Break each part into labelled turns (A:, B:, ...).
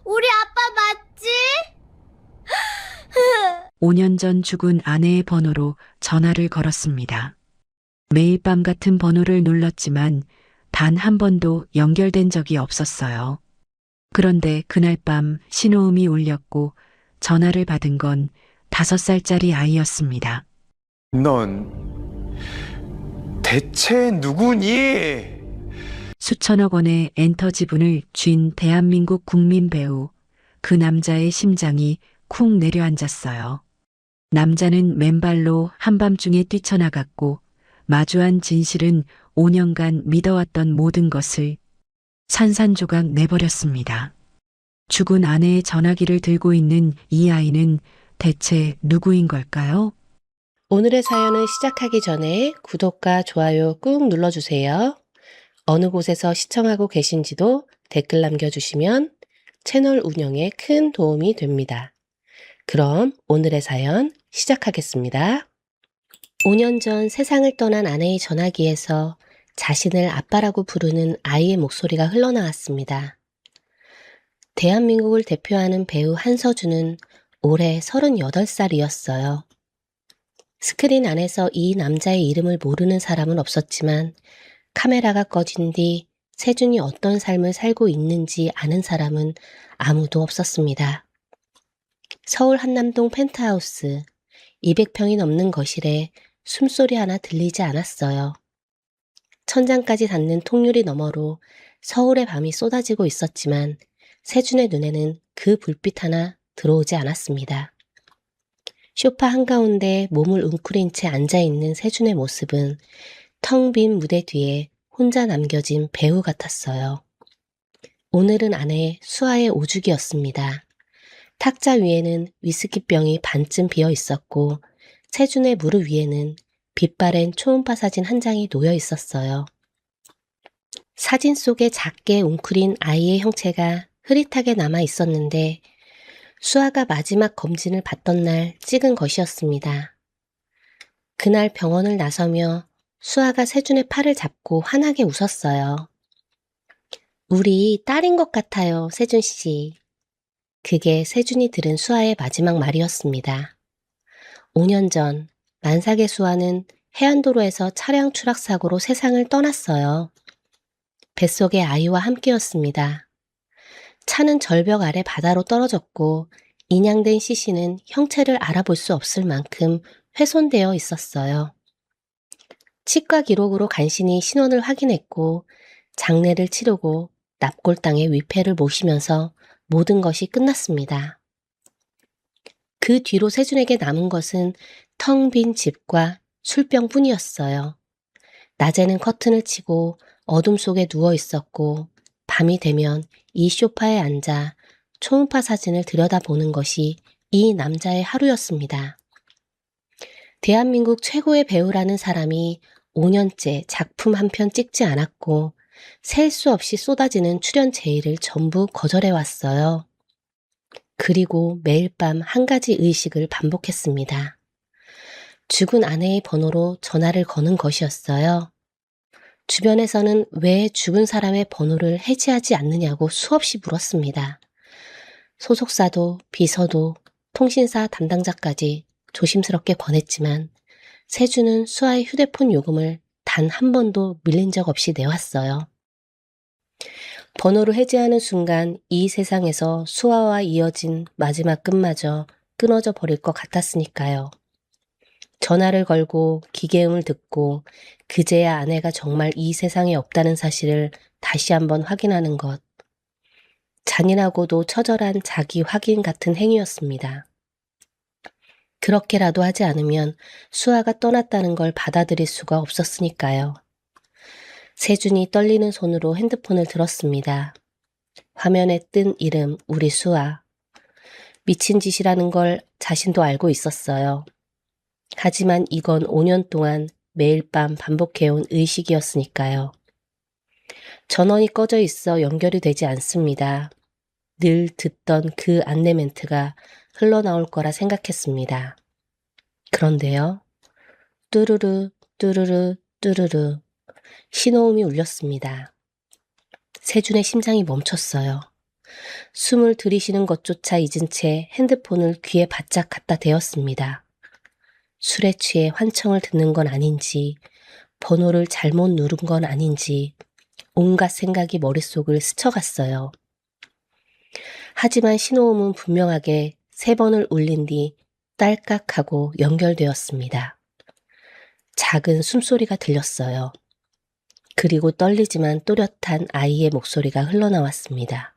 A: 우리 아빠 맞지?
B: 5년 전 죽은 아내의 번호로 전화를 걸었습니다. 매일 밤 같은 번호를 눌렀지만 단 한 번도 연결된 적이 없었어요. 그런데 그날 밤 신호음이 울렸고 전화를 받은 건 5살짜리 아이였습니다.
C: 넌 대체 누구니?
B: 수천억 원의 엔터 지분을 쥔 대한민국 국민 배우, 그 남자의 심장이 쿵 내려앉았어요. 남자는 맨발로 한밤중에 뛰쳐나갔고 마주한 진실은 5년간 믿어왔던 모든 것을 산산조각 내버렸습니다. 죽은 아내의 전화기를 들고 있는 이 아이는 대체 누구인 걸까요?
D: 오늘의 사연을 시작하기 전에 구독과 좋아요 꾹 눌러주세요. 어느 곳에서 시청하고 계신지도 댓글 남겨주시면 채널 운영에 큰 도움이 됩니다. 그럼 오늘의 사연 시작하겠습니다. 5년 전 세상을 떠난 아내의 전화기에서 자신을 아빠라고 부르는 아이의 목소리가 흘러나왔습니다. 대한민국을 대표하는 배우 한서준은 올해 38살이었어요. 스크린 안에서 이 남자의 이름을 모르는 사람은 없었지만 카메라가 꺼진 뒤 세준이 어떤 삶을 살고 있는지 아는 사람은 아무도 없었습니다. 서울 한남동 펜트하우스 200평이 넘는 거실에 숨소리 하나 들리지 않았어요. 천장까지 닿는 통유리 너머로 서울의 밤이 쏟아지고 있었지만 세준의 눈에는 그 불빛 하나 들어오지 않았습니다. 소파 한가운데 몸을 웅크린 채 앉아있는 세준의 모습은 텅 빈 무대 뒤에 혼자 남겨진 배우 같았어요. 오늘은 아내 수아의 오죽이었습니다. 탁자 위에는 위스키병이 반쯤 비어 있었고 세준의 무릎 위에는 빛바랜 초음파 사진 한 장이 놓여 있었어요. 사진 속에 작게 웅크린 아이의 형체가 흐릿하게 남아 있었는데 수아가 마지막 검진을 받던 날 찍은 것이었습니다. 그날 병원을 나서며 수아가 세준의 팔을 잡고 환하게 웃었어요. 우리 딸인 것 같아요, 세준 씨. 그게 세준이 들은 수아의 마지막 말이었습니다. 5년 전 만삭의 수아는 해안도로에서 차량 추락 사고로 세상을 떠났어요. 뱃속의 아이와 함께였습니다. 차는 절벽 아래 바다로 떨어졌고 인양된 시신은 형체를 알아볼 수 없을 만큼 훼손되어 있었어요. 치과 기록으로 간신히 신원을 확인했고 장례를 치르고 납골당에 위패를 모시면서 모든 것이 끝났습니다. 그 뒤로 세준에게 남은 것은 텅 빈 집과 술병뿐이었어요. 낮에는 커튼을 치고 어둠 속에 누워 있었고 밤이 되면 이 소파에 앉아 초음파 사진을 들여다보는 것이 이 남자의 하루였습니다. 대한민국 최고의 배우라는 사람이 5년째 작품 한 편 찍지 않았고 셀 수 없이 쏟아지는 출연 제의를 전부 거절해왔어요. 그리고 매일 밤 한 가지 의식을 반복했습니다. 죽은 아내의 번호로 전화를 거는 것이었어요. 주변에서는 왜 죽은 사람의 번호를 해지하지 않느냐고 수없이 물었습니다. 소속사도 비서도 통신사 담당자까지 조심스럽게 권했지만 세준은 수아의 휴대폰 요금을 단 한 번도 밀린 적 없이 내왔어요. 번호를 해지하는 순간 이 세상에서 수아와 이어진 마지막 끈마저 끊어져 버릴 것 같았으니까요. 전화를 걸고 기계음을 듣고 그제야 아내가 정말 이 세상에 없다는 사실을 다시 한번 확인하는 것. 잔인하고도 처절한 자기 확인 같은 행위였습니다. 그렇게라도 하지 않으면 수아가 떠났다는 걸 받아들일 수가 없었으니까요. 세준이 떨리는 손으로 핸드폰을 들었습니다. 화면에 뜬 이름 우리 수아. 미친 짓이라는 걸 자신도 알고 있었어요. 하지만 이건 5년 동안 매일 밤 반복해온 의식이었으니까요. 전원이 꺼져 있어 연결이 되지 않습니다. 늘 듣던 그 안내 멘트가 흘러나올 거라 생각했습니다. 그런데요. 뚜루루 뚜루루 뚜루루 신호음이 울렸습니다. 세준의 심장이 멈췄어요. 숨을 들이쉬는 것조차 잊은 채 핸드폰을 귀에 바짝 갖다 대었습니다. 술에 취해 환청을 듣는 건 아닌지, 번호를 잘못 누른 건 아닌지, 온갖 생각이 머릿속을 스쳐갔어요. 하지만 신호음은 분명하게 3번을 울린 뒤 딸깍하고 연결되었습니다. 작은 숨소리가 들렸어요. 그리고 떨리지만 또렷한 아이의 목소리가 흘러나왔습니다.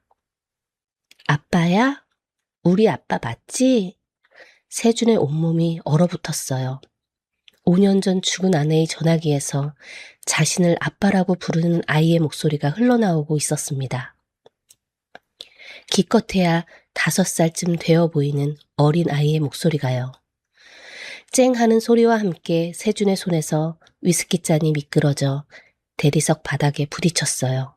D: 아빠야? 우리 아빠 맞지? 세준의 온몸이 얼어붙었어요. 5년 전 죽은 아내의 전화기에서 자신을 아빠라고 부르는 아이의 목소리가 흘러나오고 있었습니다. 기껏해야 5살쯤 되어 보이는 어린 아이의 목소리가요. 쨍 하는 소리와 함께 세준의 손에서 위스키 잔이 미끄러져 대리석 바닥에 부딪혔어요.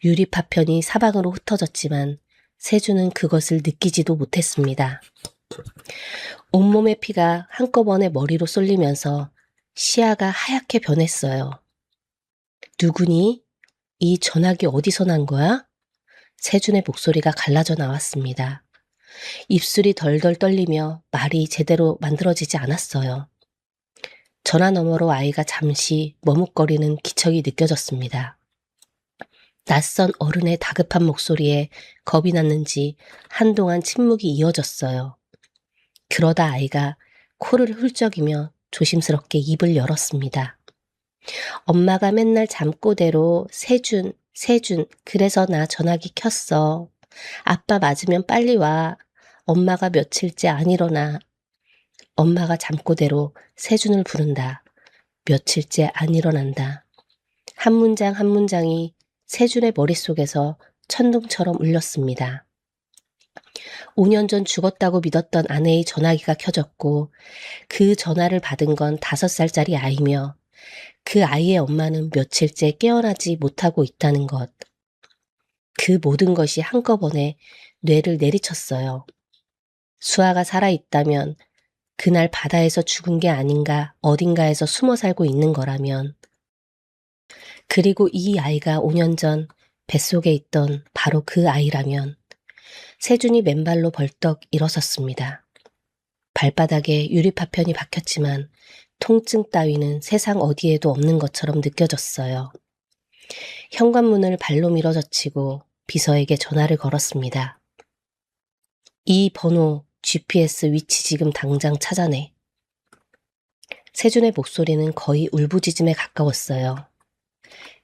D: 유리 파편이 사방으로 흩어졌지만 세준은 그것을 느끼지도 못했습니다. 온몸의 피가 한꺼번에 머리로 쏠리면서 시야가 하얗게 변했어요. 누구니? 이 전화기 어디서 난 거야? 세준의 목소리가 갈라져 나왔습니다. 입술이 덜덜 떨리며 말이 제대로 만들어지지 않았어요. 전화 너머로 아이가 잠시 머뭇거리는 기척이 느껴졌습니다. 낯선 어른의 다급한 목소리에 겁이 났는지 한동안 침묵이 이어졌어요. 그러다 아이가 코를 훌쩍이며 조심스럽게 입을 열었습니다. 엄마가 맨날 잠꼬대로 세준, 그래서 나 전화기 켰어. 아빠 맞으면 빨리 와. 엄마가 며칠째 안 일어나. 엄마가 잠꼬대로 세준을 부른다. 며칠째 안 일어난다. 한 문장 한 문장이 세준의 머릿속에서 천둥처럼 울렸습니다. 5년 전 죽었다고 믿었던 아내의 전화기가 켜졌고 그 전화를 받은 건 5살짜리 아이며 그 아이의 엄마는 며칠째 깨어나지 못하고 있다는 것. 그 모든 것이 한꺼번에 뇌를 내리쳤어요. 수아가 살아있다면 그날 바다에서 죽은 게 아닌가 어딘가에서 숨어 살고 있는 거라면 그리고 이 아이가 5년 전 뱃속에 있던 바로 그 아이라면 세준이 맨발로 벌떡 일어섰습니다. 발바닥에 유리파편이 박혔지만 통증 따위는 세상 어디에도 없는 것처럼 느껴졌어요. 현관문을 발로 밀어젖히고 비서에게 전화를 걸었습니다. 이 번호 GPS 위치 지금 당장 찾아내. 세준의 목소리는 거의 울부짖음에 가까웠어요.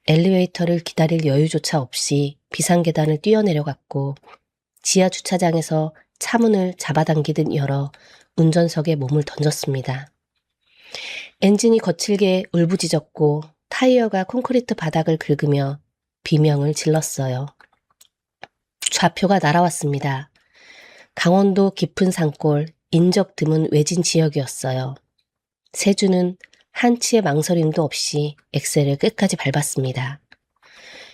D: 엘리베이터를 기다릴 여유조차 없이 비상계단을 뛰어내려갔고 지하 주차장에서 차문을 잡아당기듯 열어 운전석에 몸을 던졌습니다. 엔진이 거칠게 울부짖었고 타이어가 콘크리트 바닥을 긁으며 비명을 질렀어요. 좌표가 날아왔습니다. 강원도 깊은 산골 인적 드문 외진 지역이었어요. 세준은 한치의 망설임도 없이 엑셀을 끝까지 밟았습니다.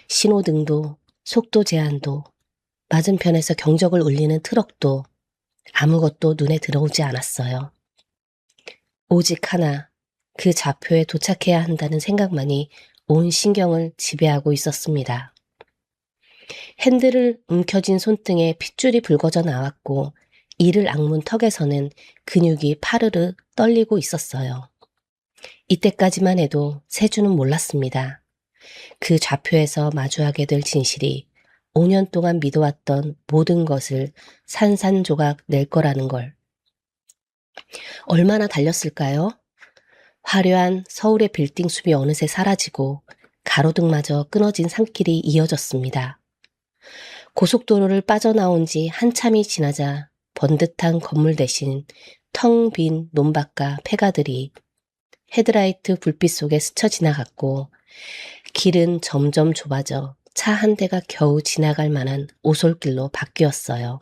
D: 신호등도 속도 제한도 맞은편에서 경적을 울리는 트럭도 아무것도 눈에 들어오지 않았어요. 오직 하나, 그 좌표에 도착해야 한다는 생각만이 온 신경을 지배하고 있었습니다. 핸들을 움켜쥔 손등에 핏줄이 붉어져 나왔고 이를 악문 턱에서는 근육이 파르르 떨리고 있었어요. 이때까지만 해도 세준은 몰랐습니다. 그 좌표에서 마주하게 될 진실이 5년 동안 믿어왔던 모든 것을 산산조각 낼 거라는 걸. 얼마나 달렸을까요? 화려한 서울의 빌딩 숲이 어느새 사라지고 가로등마저 끊어진 산길이 이어졌습니다. 고속도로를 빠져나온 지 한참이 지나자 번듯한 건물 대신 텅 빈 논밭과 폐가들이 헤드라이트 불빛 속에 스쳐 지나갔고 길은 점점 좁아져 차 한 대가 겨우 지나갈 만한 오솔길로 바뀌었어요.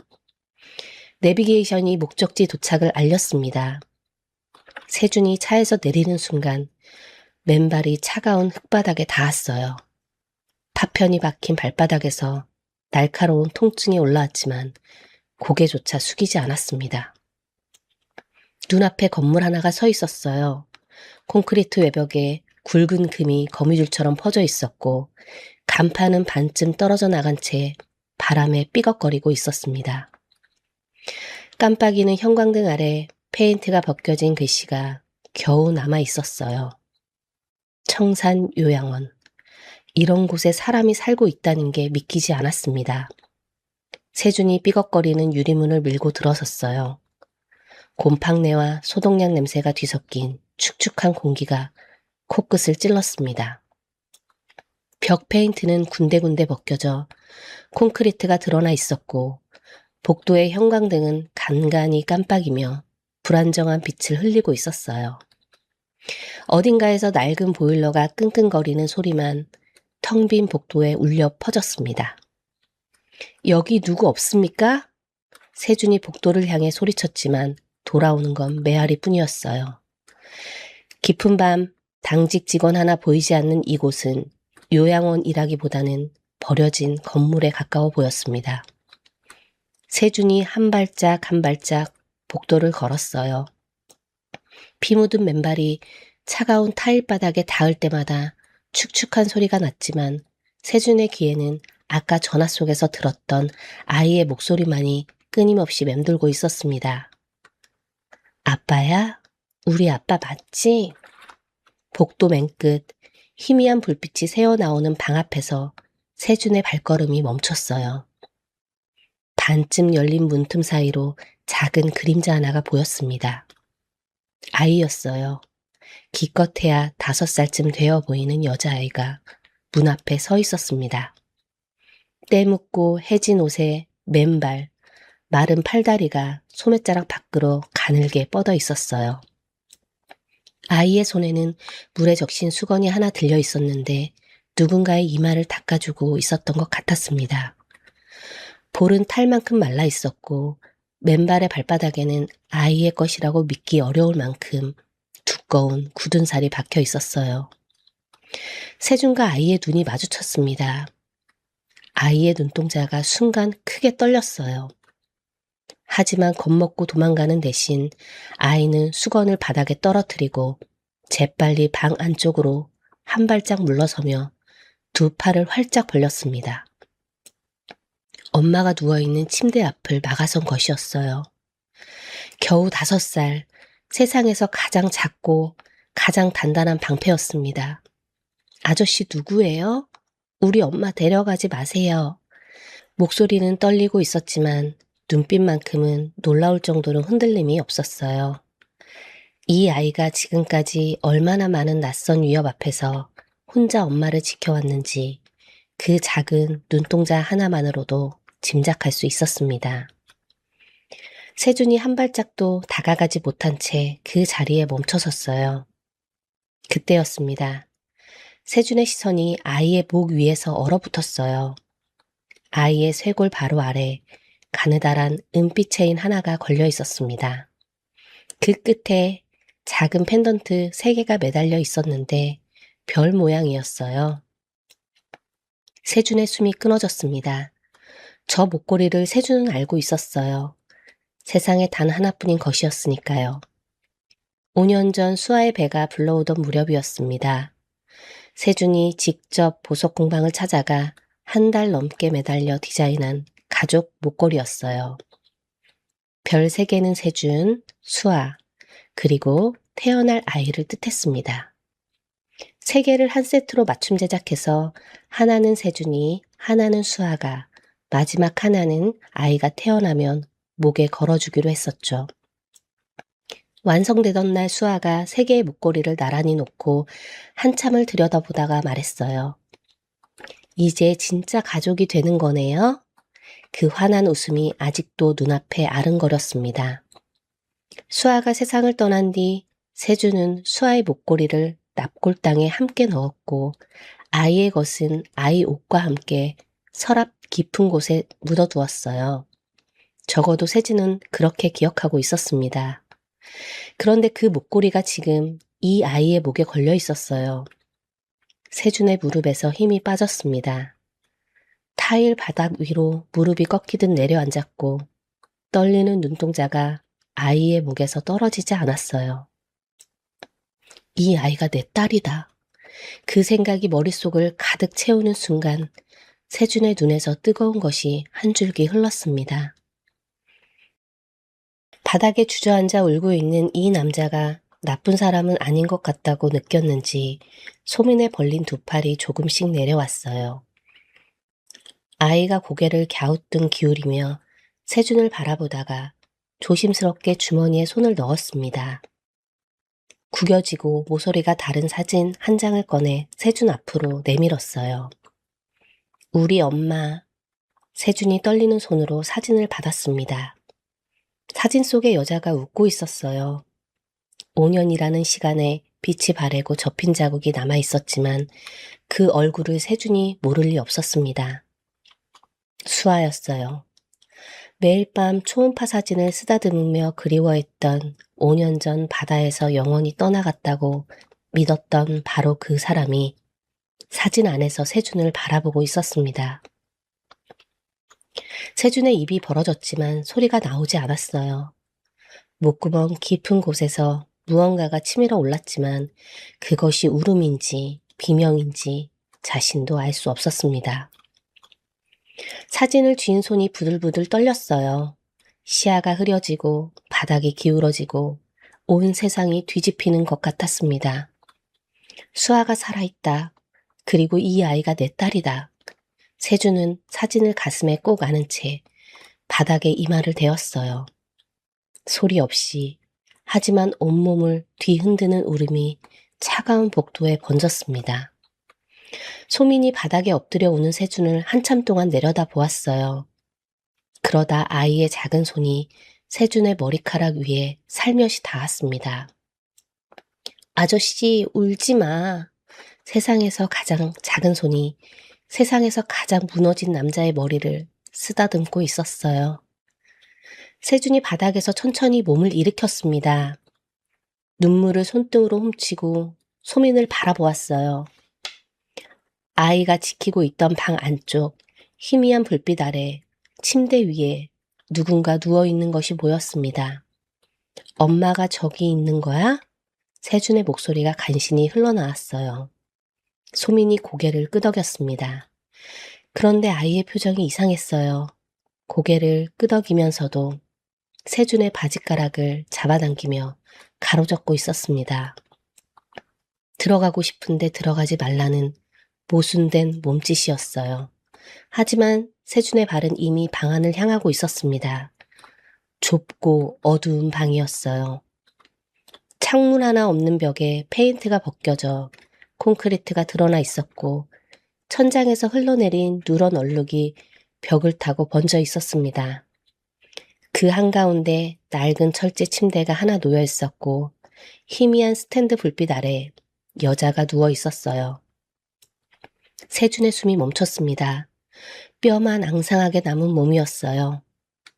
D: 내비게이션이 목적지 도착을 알렸습니다. 세준이 차에서 내리는 순간 맨발이 차가운 흙바닥에 닿았어요. 파편이 박힌 발바닥에서 날카로운 통증이 올라왔지만 고개조차 숙이지 않았습니다. 눈앞에 건물 하나가 서 있었어요. 콘크리트 외벽에 굵은 금이 거미줄처럼 퍼져 있었고 간판은 반쯤 떨어져 나간 채 바람에 삐걱거리고 있었습니다. 깜빡이는 형광등 아래 페인트가 벗겨진 글씨가 겨우 남아 있었어요. 청산 요양원. 이런 곳에 사람이 살고 있다는 게 믿기지 않았습니다. 세준이 삐걱거리는 유리문을 밀고 들어섰어요. 곰팡내와 소독약 냄새가 뒤섞인 축축한 공기가 코끝을 찔렀습니다. 벽 페인트는 군데군데 벗겨져 콘크리트가 드러나 있었고 복도의 형광등은 간간히 깜빡이며 불안정한 빛을 흘리고 있었어요. 어딘가에서 낡은 보일러가 끙끙거리는 소리만 텅 빈 복도에 울려 퍼졌습니다. 여기 누구 없습니까? 세준이 복도를 향해 소리쳤지만 돌아오는 건 메아리뿐이었어요. 깊은 밤 당직 직원 하나 보이지 않는 이곳은 요양원이라기보다는 버려진 건물에 가까워 보였습니다. 세준이 한 발짝 한 발짝 복도를 걸었어요. 피 묻은 맨발이 차가운 타일 바닥에 닿을 때마다 축축한 소리가 났지만 세준의 귀에는 아까 전화 속에서 들었던 아이의 목소리만이 끊임없이 맴돌고 있었습니다. 아빠야? 우리 아빠 맞지? 복도 맨끝 희미한 불빛이 새어나오는 방 앞에서 세준의 발걸음이 멈췄어요. 반쯤 열린 문틈 사이로 작은 그림자 하나가 보였습니다. 아이였어요. 기껏해야 5살쯤 되어 보이는 여자아이가 문 앞에 서 있었습니다. 때묻고 해진 옷에 맨발, 마른 팔다리가 소매자락 밖으로 가늘게 뻗어 있었어요. 아이의 손에는 물에 적신 수건이 하나 들려 있었는데 누군가의 이마를 닦아주고 있었던 것 같았습니다. 볼은 탈만큼 말라 있었고 맨발의 발바닥에는 아이의 것이라고 믿기 어려울 만큼 두꺼운 굳은 살이 박혀 있었어요. 세준과 아이의 눈이 마주쳤습니다. 아이의 눈동자가 순간 크게 떨렸어요. 하지만 겁먹고 도망가는 대신 아이는 수건을 바닥에 떨어뜨리고 재빨리 방 안쪽으로 한 발짝 물러서며 두 팔을 활짝 벌렸습니다. 엄마가 누워있는 침대 앞을 막아선 것이었어요. 겨우 5살, 세상에서 가장 작고 가장 단단한 방패였습니다. 아저씨 누구예요? 우리 엄마 데려가지 마세요. 목소리는 떨리고 있었지만 눈빛만큼은 놀라울 정도로 흔들림이 없었어요. 이 아이가 지금까지 얼마나 많은 낯선 위협 앞에서 혼자 엄마를 지켜왔는지 그 작은 눈동자 하나만으로도 짐작할 수 있었습니다. 세준이 한 발짝도 다가가지 못한 채 그 자리에 멈춰섰어요. 그때였습니다. 세준의 시선이 아이의 목 위에서 얼어붙었어요. 아이의 쇄골 바로 아래 가느다란 은빛 체인 하나가 걸려 있었습니다. 그 끝에 작은 펜던트 3개가 매달려 있었는데 별 모양이었어요. 세준의 숨이 끊어졌습니다. 저 목걸이를 세준은 알고 있었어요. 세상에 단 하나뿐인 것이었으니까요. 5년 전 수아의 배가 불러오던 무렵이었습니다. 세준이 직접 보석 공방을 찾아가 한 달 넘게 매달려 디자인한 가족 목걸이였어요. 별 3개는 세준, 수아, 그리고 태어날 아이를 뜻했습니다. 3개를 한 세트로 맞춤 제작해서 하나는 세준이, 하나는 수아가, 마지막 하나는 아이가 태어나면 목에 걸어주기로 했었죠. 완성되던 날 수아가 3개의 목걸이를 나란히 놓고 한참을 들여다보다가 말했어요. 이제 진짜 가족이 되는 거네요? 그 환한 웃음이 아직도 눈앞에 아른거렸습니다. 수아가 세상을 떠난 뒤 세준은 수아의 목걸이를 납골당에 함께 넣었고 아이의 것은 아이 옷과 함께 서랍 깊은 곳에 묻어두었어요. 적어도 세준은 그렇게 기억하고 있었습니다. 그런데 그 목걸이가 지금 이 아이의 목에 걸려 있었어요. 세준의 무릎에서 힘이 빠졌습니다. 타일 바닥 위로 무릎이 꺾이듯 내려앉았고 떨리는 눈동자가 아이의 목에서 떨어지지 않았어요. 이 아이가 내 딸이다. 그 생각이 머릿속을 가득 채우는 순간 세준의 눈에서 뜨거운 것이 한 줄기 흘렀습니다. 바닥에 주저앉아 울고 있는 이 남자가 나쁜 사람은 아닌 것 같다고 느꼈는지 소민의 벌린 두 팔이 조금씩 내려왔어요. 아이가 고개를 갸우뚱 기울이며 세준을 바라보다가 조심스럽게 주머니에 손을 넣었습니다. 구겨지고 모서리가 다른 사진 한 장을 꺼내 세준 앞으로 내밀었어요. 우리 엄마. 세준이 떨리는 손으로 사진을 받았습니다. 사진 속의 여자가 웃고 있었어요. 5년이라는 시간에 빛이 바래고 접힌 자국이 남아 있었지만 그 얼굴을 세준이 모를 리 없었습니다. 수아였어요. 매일 밤 초음파 사진을 쓰다듬으며 그리워했던 5년 전 바다에서 영원히 떠나갔다고 믿었던 바로 그 사람이 사진 안에서 세준을 바라보고 있었습니다. 세준의 입이 벌어졌지만 소리가 나오지 않았어요. 목구멍 깊은 곳에서 무언가가 치밀어 올랐지만 그것이 울음인지 비명인지 자신도 알 수 없었습니다. 사진을 쥔 손이 부들부들 떨렸어요. 시야가 흐려지고 바닥이 기울어지고 온 세상이 뒤집히는 것 같았습니다. 수아가 살아있다. 그리고 이 아이가 내 딸이다. 세준은 사진을 가슴에 꼭 안은 채 바닥에 이마를 대었어요. 소리 없이 하지만 온몸을 뒤흔드는 울음이 차가운 복도에 번졌습니다. 소민이 바닥에 엎드려 오는 세준을 한참 동안 내려다 보았어요. 그러다 아이의 작은 손이 세준의 머리카락 위에 살며시 닿았습니다. 아저씨, 울지 마. 세상에서 가장 작은 손이 세상에서 가장 무너진 남자의 머리를 쓰다듬고 있었어요. 세준이 바닥에서 천천히 몸을 일으켰습니다. 눈물을 손등으로 훔치고 소민을 바라보았어요. 아이가 지키고 있던 방 안쪽 희미한 불빛 아래 침대 위에 누군가 누워있는 것이 보였습니다. 엄마가 저기 있는 거야? 세준의 목소리가 간신히 흘러나왔어요. 소민이 고개를 끄덕였습니다. 그런데 아이의 표정이 이상했어요. 고개를 끄덕이면서도 세준의 바지가락을 잡아당기며 가로젓고 있었습니다. 들어가고 싶은데 들어가지 말라는 모순된 몸짓이었어요. 하지만 세준의 발은 이미 방 안을 향하고 있었습니다. 좁고 어두운 방이었어요. 창문 하나 없는 벽에 페인트가 벗겨져 콘크리트가 드러나 있었고 천장에서 흘러내린 누런 얼룩이 벽을 타고 번져 있었습니다. 그 한가운데 낡은 철제 침대가 하나 놓여 있었고 희미한 스탠드 불빛 아래 여자가 누워 있었어요. 세준의 숨이 멈췄습니다. 뼈만 앙상하게 남은 몸이었어요.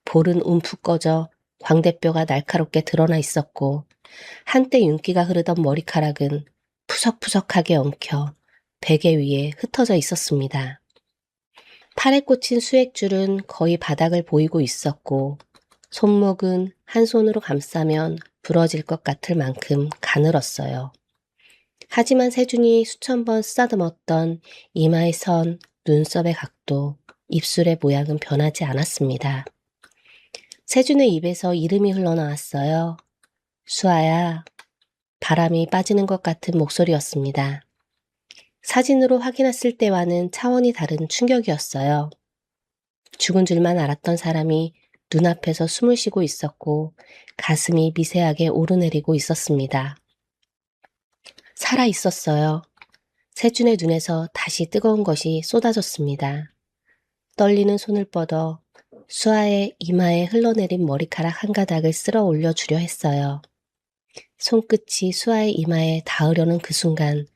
D: 볼은 움푹 꺼져 광대뼈가 날카롭게 드러나 있었고 한때 윤기가 흐르던 머리카락은 푸석푸석하게 엉켜 베개 위에 흩어져 있었습니다. 팔에 꽂힌 수액줄은 거의 바닥을 보이고 있었고 손목은 한 손으로 감싸면 부러질 것 같을 만큼 가늘었어요. 하지만 세준이 수천 번 쓰다듬었던 이마의 선, 눈썹의 각도, 입술의 모양은 변하지 않았습니다. 세준의 입에서 이름이 흘러나왔어요. 수아야. 바람이 빠지는 것 같은 목소리였습니다. 사진으로 확인했을 때와는 차원이 다른 충격이었어요. 죽은 줄만 알았던 사람이 눈앞에서 숨을 쉬고 있었고 가슴이 미세하게 오르내리고 있었습니다. 살아 있었어요. 세준의 눈에서 다시 뜨거운 것이 쏟아졌습니다. 떨리는 손을 뻗어 수아의 이마에 흘러내린 머리카락 한 가닥을 쓸어 올려주려 했어요. 손끝이 수아의 이마에 닿으려는 그 순간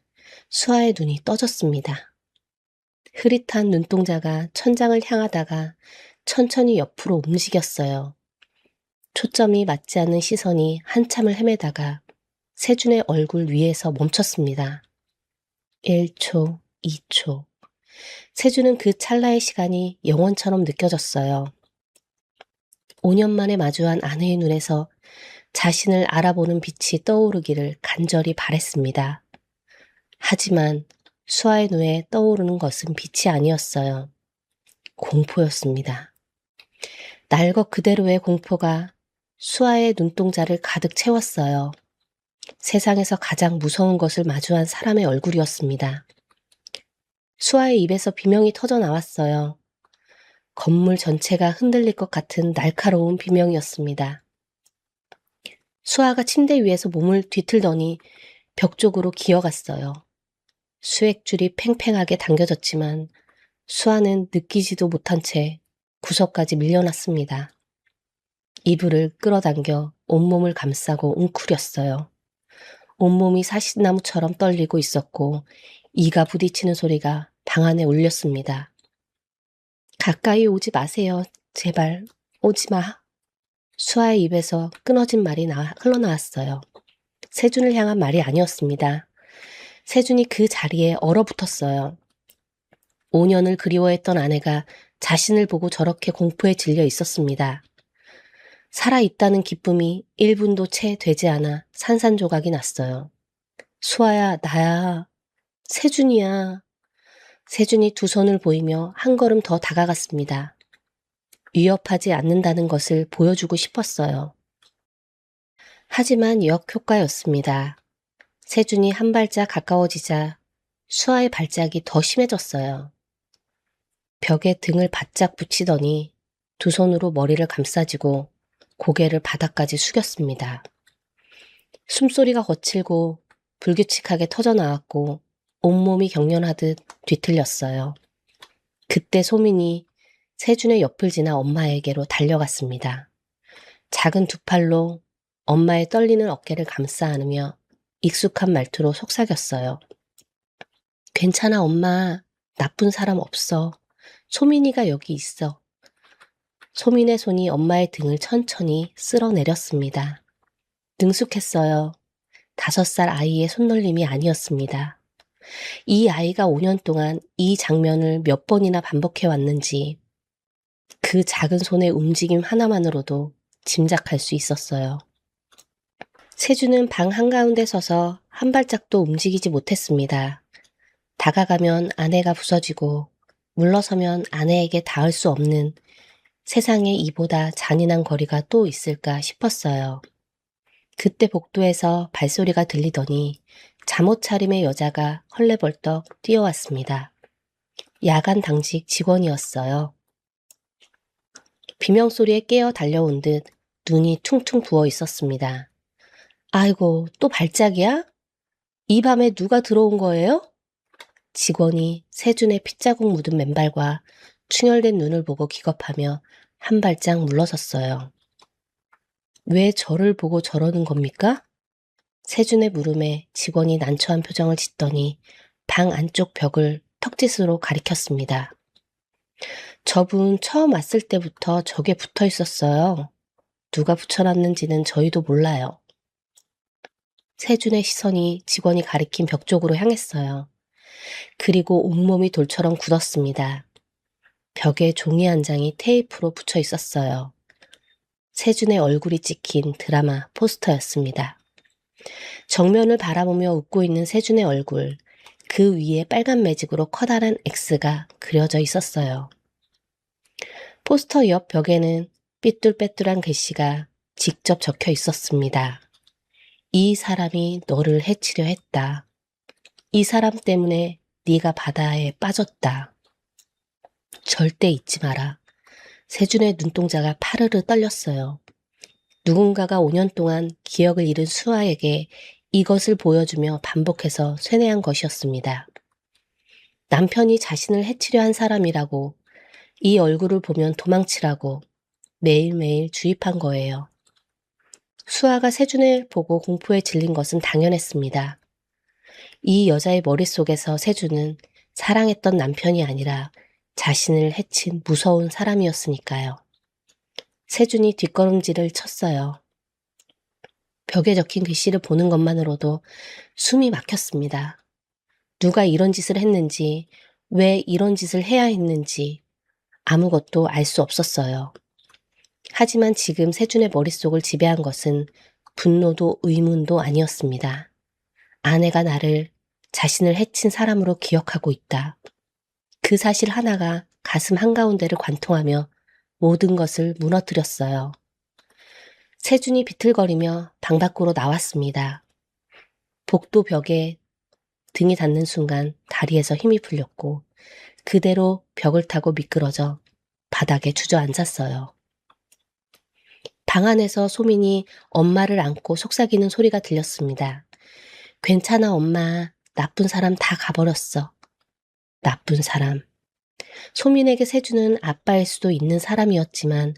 D: 수아의 눈이 떠졌습니다. 흐릿한 눈동자가 천장을 향하다가 천천히 옆으로 움직였어요. 초점이 맞지 않는 시선이 한참을 헤매다가 세준의 얼굴 위에서 멈췄습니다. 1초, 2초. 세준은 그 찰나의 시간이 영원처럼 느껴졌어요. 5년 만에 마주한 아내의 눈에서 자신을 알아보는 빛이 떠오르기를 간절히 바랬습니다. 하지만 수아의 눈에 떠오르는 것은 빛이 아니었어요. 공포였습니다. 날 것 그대로의 공포가 수아의 눈동자를 가득 채웠어요. 세상에서 가장 무서운 것을 마주한 사람의 얼굴이었습니다. 수아의 입에서 비명이 터져 나왔어요. 건물 전체가 흔들릴 것 같은 날카로운 비명이었습니다. 수아가 침대 위에서 몸을 뒤틀더니 벽 쪽으로 기어갔어요. 수액줄이 팽팽하게 당겨졌지만 수아는 느끼지도 못한 채 구석까지 밀려났습니다. 이불을 끌어당겨 온몸을 감싸고 웅크렸어요. 온몸이 사시나무처럼 떨리고 있었고 이가 부딪히는 소리가 방 안에 울렸습니다. 가까이 오지 마세요. 제발 오지 마. 수아의 입에서 끊어진 말이 흘러나왔어요. 세준을 향한 말이 아니었습니다. 세준이 그 자리에 얼어붙었어요. 5년을 그리워했던 아내가 자신을 보고 저렇게 공포에 질려 있었습니다. 살아있다는 기쁨이 1분도 채 되지 않아 산산조각이 났어요. 수아야, 나야. 세준이야. 세준이 두 손을 보이며 한 걸음 더 다가갔습니다. 위협하지 않는다는 것을 보여주고 싶었어요. 하지만 역효과였습니다. 세준이 한 발짝 가까워지자 수아의 발작이 더 심해졌어요. 벽에 등을 바짝 붙이더니 두 손으로 머리를 감싸지고 고개를 바닥까지 숙였습니다. 숨소리가 거칠고 불규칙하게 터져나왔고 온몸이 경련하듯 뒤틀렸어요. 그때 소민이 세준의 옆을 지나 엄마에게로 달려갔습니다. 작은 두 팔로 엄마의 떨리는 어깨를 감싸 안으며 익숙한 말투로 속삭였어요. 괜찮아, 엄마. 나쁜 사람 없어. 소민이가 여기 있어. 소민의 손이 엄마의 등을 천천히 쓸어내렸습니다. 능숙했어요. 5살 아이의 손놀림이 아니었습니다. 이 아이가 5년 동안 이 장면을 몇 번이나 반복해 왔는지 그 작은 손의 움직임 하나만으로도 짐작할 수 있었어요. 세준은 방 한가운데 서서 한 발짝도 움직이지 못했습니다. 다가가면 아내가 부서지고 물러서면 아내에게 닿을 수 없는 세상에 이보다 잔인한 거리가 또 있을까 싶었어요. 그때 복도에서 발소리가 들리더니 잠옷 차림의 여자가 헐레벌떡 뛰어왔습니다. 야간 당직 직원이었어요. 비명소리에 깨어 달려온 듯 눈이 퉁퉁 부어 있었습니다. 아이고, 또 발작이야? 이 밤에 누가 들어온 거예요? 직원이 세준의 핏자국 묻은 맨발과 충혈된 눈을 보고 기겁하며 한 발짝 물러섰어요. 왜 저를 보고 저러는 겁니까? 세준의 물음에 직원이 난처한 표정을 짓더니 방 안쪽 벽을 턱짓으로 가리켰습니다. 저분 처음 왔을 때부터 저게 붙어 있었어요. 누가 붙여놨는지는 저희도 몰라요. 세준의 시선이 직원이 가리킨 벽 쪽으로 향했어요. 그리고 온몸이 돌처럼 굳었습니다. 벽에 종이 한 장이 테이프로 붙여 있었어요. 세준의 얼굴이 찍힌 드라마 포스터였습니다. 정면을 바라보며 웃고 있는 세준의 얼굴, 그 위에 빨간 매직으로 커다란 X가 그려져 있었어요. 포스터 옆 벽에는 삐뚤빼뚤한 글씨가 직접 적혀 있었습니다. 이 사람이 너를 해치려 했다. 이 사람 때문에 네가 바다에 빠졌다. 절대 잊지 마라. 세준의 눈동자가 파르르 떨렸어요. 누군가가 5년 동안 기억을 잃은 수아에게 이것을 보여주며 반복해서 쇠뇌한 것이었습니다. 남편이 자신을 해치려 한 사람이라고, 이 얼굴을 보면 도망치라고 매일매일 주입한 거예요. 수아가 세준을 보고 공포에 질린 것은 당연했습니다. 이 여자의 머릿속에서 세준은 사랑했던 남편이 아니라 자신을 해친 무서운 사람이었으니까요. 세준이 뒷걸음질을 쳤어요. 벽에 적힌 글씨를 보는 것만으로도 숨이 막혔습니다. 누가 이런 짓을 했는지, 왜 이런 짓을 해야 했는지 아무것도 알 수 없었어요. 하지만 지금 세준의 머릿속을 지배한 것은 분노도 의문도 아니었습니다. 아내가 나를 자신을 해친 사람으로 기억하고 있다. 그 그 사실 하나가 가슴 한가운데를 관통하며 모든 것을 무너뜨렸어요. 세준이 비틀거리며 방 밖으로 나왔습니다. 복도 벽에 등이 닿는 순간 다리에서 힘이 풀렸고 그대로 벽을 타고 미끄러져 바닥에 주저앉았어요. 방 안에서 소민이 엄마를 안고 속삭이는 소리가 들렸습니다. 괜찮아 엄마. 나쁜 사람 다 가버렸어. 나쁜 사람. 소민에게 세준은 아빠일 수도 있는 사람이었지만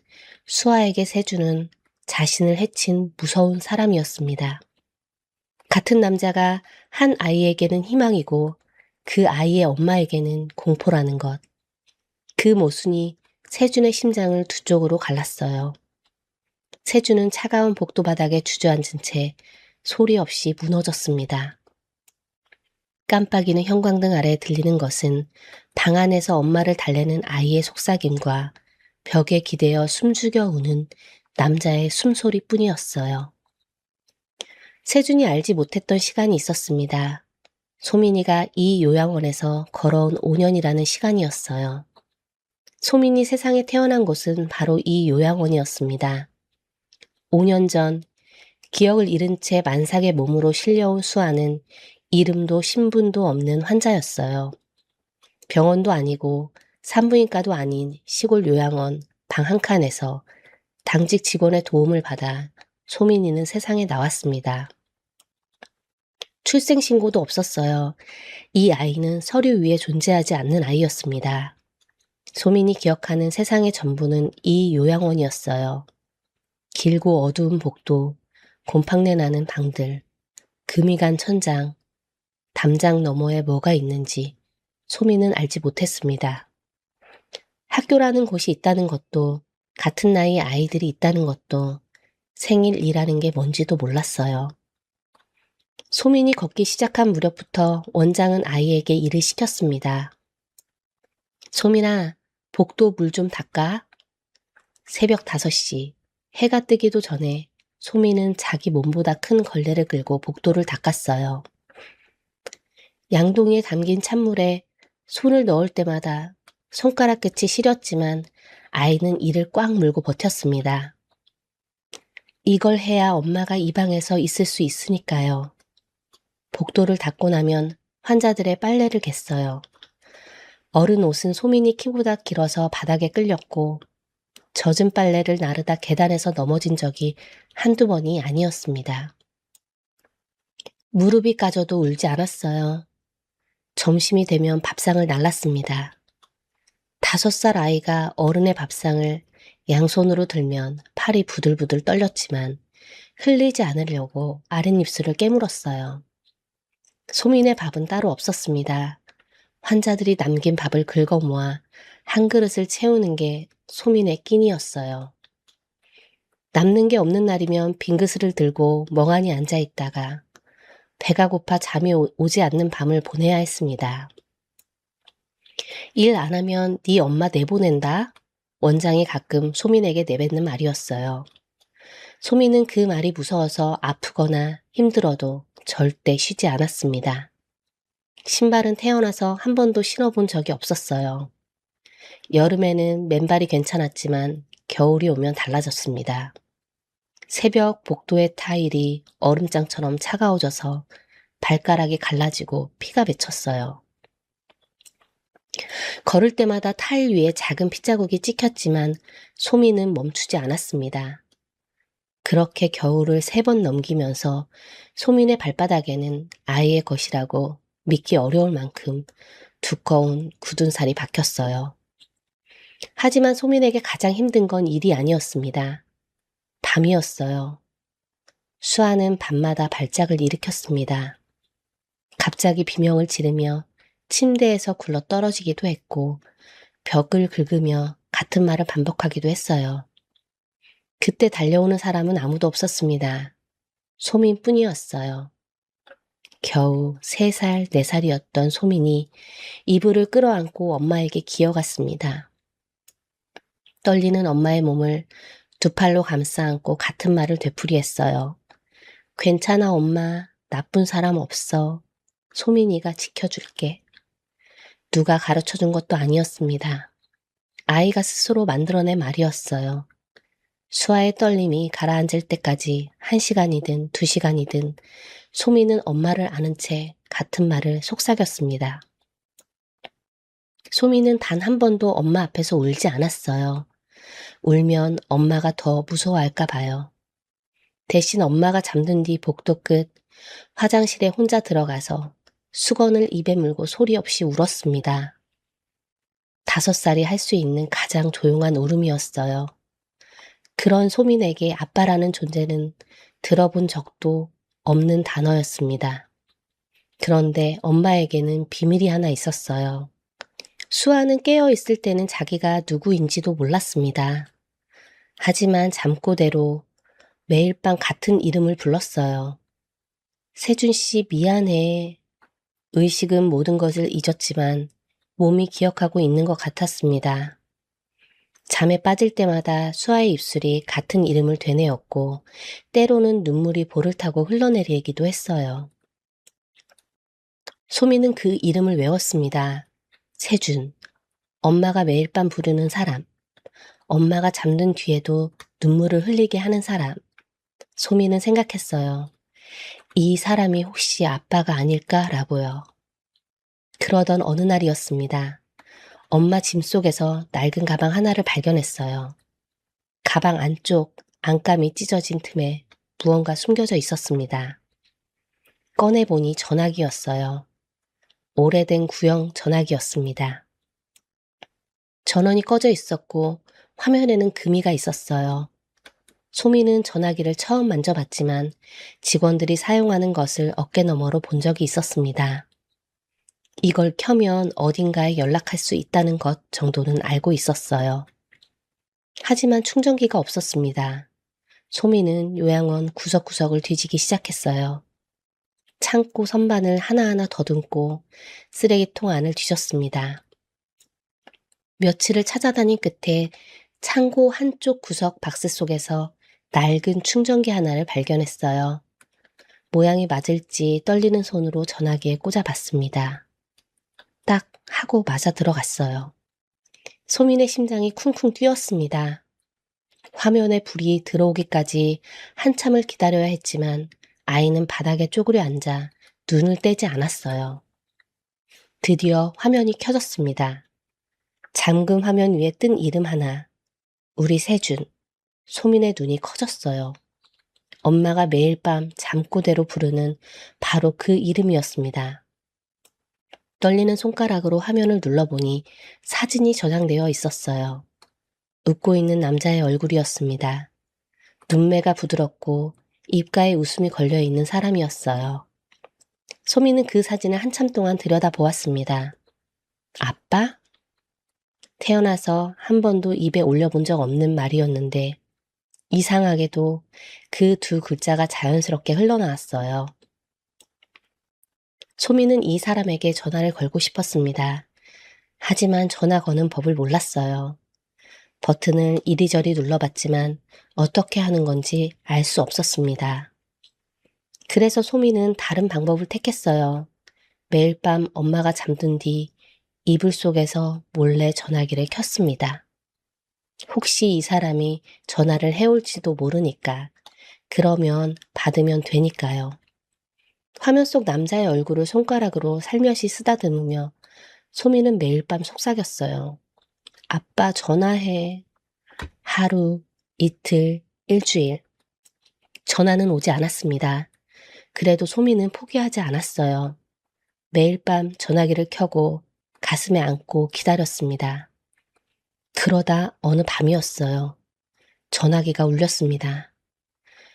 D: 수아에게 세준은 자신을 해친 무서운 사람이었습니다. 같은 남자가 한 아이에게는 희망이고 그 아이의 엄마에게는 공포라는 것. 그 모순이 세준의 심장을 두 쪽으로 갈랐어요. 세준은 차가운 복도 바닥에 주저앉은 채 소리 없이 무너졌습니다. 깜빡이는 형광등 아래 들리는 것은 방 안에서 엄마를 달래는 아이의 속삭임과 벽에 기대어 숨죽여 우는 남자의 숨소리뿐이었어요. 세준이 알지 못했던 시간이 있었습니다. 소민이가 이 요양원에서 걸어온 5년이라는 시간이었어요. 소민이 세상에 태어난 곳은 바로 이 요양원이었습니다. 5년 전 기억을 잃은 채 만삭의 몸으로 실려온 수아는 이름도 신분도 없는 환자였어요. 병원도 아니고 산부인과도 아닌 시골 요양원 방 한 칸에서 당직 직원의 도움을 받아 소민이는 세상에 나왔습니다. 출생신고도 없었어요. 이 아이는 서류 위에 존재하지 않는 아이였습니다. 소민이 기억하는 세상의 전부는 이 요양원이었어요. 길고 어두운 복도, 곰팡내 나는 방들, 금이 간 천장, 담장 너머에 뭐가 있는지 소민은 알지 못했습니다. 학교라는 곳이 있다는 것도, 같은 나이의 아이들이 있다는 것도, 생일이라는 게 뭔지도 몰랐어요. 소민이 걷기 시작한 무렵부터 원장은 아이에게 일을 시켰습니다. 소민아, 복도 물 좀 닦아. 새벽 5시, 해가 뜨기도 전에 소민은 자기 몸보다 큰 걸레를 끌고 복도를 닦았어요. 양동이에 담긴 찬물에 손을 넣을 때마다 손가락 끝이 시렸지만 아이는 이를 꽉 물고 버텼습니다. 이걸 해야 엄마가 이 방에서 있을 수 있으니까요. 복도를 닦고 나면 환자들의 빨래를 갰어요. 어른 옷은 소민이 키보다 길어서 바닥에 끌렸고 젖은 빨래를 나르다 계단에서 넘어진 적이 한두 번이 아니었습니다. 무릎이 까져도 울지 않았어요. 점심이 되면 밥상을 날랐습니다. 5살 아이가 어른의 밥상을 양손으로 들면 팔이 부들부들 떨렸지만 흘리지 않으려고 아랫입술을 깨물었어요. 소민의 밥은 따로 없었습니다. 환자들이 남긴 밥을 긁어 모아 한 그릇을 채우는 게 소민의 끼니였어요. 남는 게 없는 날이면 빈 그릇을 들고 멍하니 앉아 있다가 배가 고파 잠이 오지 않는 밤을 보내야 했습니다. 일 안 하면 네 엄마 내보낸다? 원장이 가끔 소민에게 내뱉는 말이었어요. 소민은 그 말이 무서워서 아프거나 힘들어도 절대 쉬지 않았습니다. 신발은 태어나서 한 번도 신어본 적이 없었어요. 여름에는 맨발이 괜찮았지만 겨울이 오면 달라졌습니다. 새벽 복도의 타일이 얼음장처럼 차가워져서 발가락이 갈라지고 피가 맺혔어요. 걸을 때마다 타일 위에 작은 핏자국이 찍혔지만 소민은 멈추지 않았습니다. 그렇게 겨울을 3번 넘기면서 소민의 발바닥에는 아이의 것이라고 믿기 어려울 만큼 두꺼운 굳은 살이 박혔어요. 하지만 소민에게 가장 힘든 건 일이 아니었습니다. 밤이었어요. 수아는 밤마다 발작을 일으켰습니다. 갑자기 비명을 지르며 침대에서 굴러 떨어지기도 했고 벽을 긁으며 같은 말을 반복하기도 했어요. 그때 달려오는 사람은 아무도 없었습니다. 소민뿐이었어요. 겨우 3살, 4살이었던 소민이 이불을 끌어안고 엄마에게 기어갔습니다. 떨리는 엄마의 몸을 2팔로 감싸 안고 같은 말을 되풀이했어요. 괜찮아 엄마, 나쁜 사람 없어. 소민이가 지켜줄게. 누가 가르쳐 준 것도 아니었습니다. 아이가 스스로 만들어낸 말이었어요. 수아의 떨림이 가라앉을 때까지 1시간이든 2시간이든 소미는 엄마를 아는 채 같은 말을 속삭였습니다. 소미는 단 한 번도 엄마 앞에서 울지 않았어요. 울면 엄마가 더 무서워할까 봐요. 대신 엄마가 잠든 뒤 복도 끝 화장실에 혼자 들어가서 수건을 입에 물고 소리 없이 울었습니다. 5살이 할 수 있는 가장 조용한 울음이었어요. 그런 소민에게 아빠라는 존재는 들어본 적도 없는 단어였습니다. 그런데 엄마에게는 비밀이 하나 있었어요. 수아는 깨어 있을 때는 자기가 누구인지도 몰랐습니다. 하지만 잠꼬대로 매일 밤 같은 이름을 불렀어요. 세준 씨 미안해. 의식은 모든 것을 잊었지만 몸이 기억하고 있는 것 같았습니다. 잠에 빠질 때마다 수아의 입술이 같은 이름을 되뇌었고 때로는 눈물이 볼을 타고 흘러내리기도 했어요. 소미는 그 이름을 외웠습니다. 세준. 엄마가 매일 밤 부르는 사람. 엄마가 잠든 뒤에도 눈물을 흘리게 하는 사람. 소미는 생각했어요. 이 사람이 혹시 아빠가 아닐까라고요. 그러던 어느 날이었습니다. 엄마 짐 속에서 낡은 가방 하나를 발견했어요. 가방 안쪽 안감이 찢어진 틈에 무언가 숨겨져 있었습니다. 꺼내보니 전화기였어요. 오래된 구형 전화기였습니다. 전원이 꺼져 있었고 화면에는 금이가 있었어요. 소미는 전화기를 처음 만져봤지만 직원들이 사용하는 것을 어깨너머로 본 적이 있었습니다. 이걸 켜면 어딘가에 연락할 수 있다는 것 정도는 알고 있었어요. 하지만 충전기가 없었습니다. 소미는 요양원 구석구석을 뒤지기 시작했어요. 창고 선반을 하나하나 더듬고 쓰레기통 안을 뒤졌습니다. 며칠을 찾아다닌 끝에 창고 한쪽 구석 박스 속에서 낡은 충전기 하나를 발견했어요. 모양이 맞을지 떨리는 손으로 전화기에 꽂아봤습니다. 딱 하고 맞아 들어갔어요. 소민의 심장이 쿵쿵 뛰었습니다. 화면에 불이 들어오기까지 한참을 기다려야 했지만 아이는 바닥에 쪼그려 앉아 눈을 떼지 않았어요. 드디어 화면이 켜졌습니다. 잠금 화면 위에 뜬 이름 하나. 우리 세준. 소민의 눈이 커졌어요. 엄마가 매일 밤 잠꼬대로 부르는 바로 그 이름이었습니다. 떨리는 손가락으로 화면을 눌러보니 사진이 저장되어 있었어요. 웃고 있는 남자의 얼굴이었습니다. 눈매가 부드럽고 입가에 웃음이 걸려있는 사람이었어요. 소미는 그 사진을 한참 동안 들여다보았습니다. 아빠? 태어나서 한 번도 입에 올려본 적 없는 말이었는데 이상하게도 그 두 글자가 자연스럽게 흘러나왔어요. 소미는 이 사람에게 전화를 걸고 싶었습니다. 하지만 전화 거는 법을 몰랐어요. 버튼을 이리저리 눌러봤지만 어떻게 하는 건지 알 수 없었습니다. 그래서 소미는 다른 방법을 택했어요. 매일 밤 엄마가 잠든 뒤 이불 속에서 몰래 전화기를 켰습니다. 혹시 이 사람이 전화를 해올지도 모르니까. 그러면 받으면 되니까요. 화면 속 남자의 얼굴을 손가락으로 살며시 쓰다듬으며 소미는 매일 밤 속삭였어요. 아빠 전화해. 하루, 이틀, 일주일. 전화는 오지 않았습니다. 그래도 소미는 포기하지 않았어요. 매일 밤 전화기를 켜고 가슴에 안고 기다렸습니다. 그러다 어느 밤이었어요. 전화기가 울렸습니다.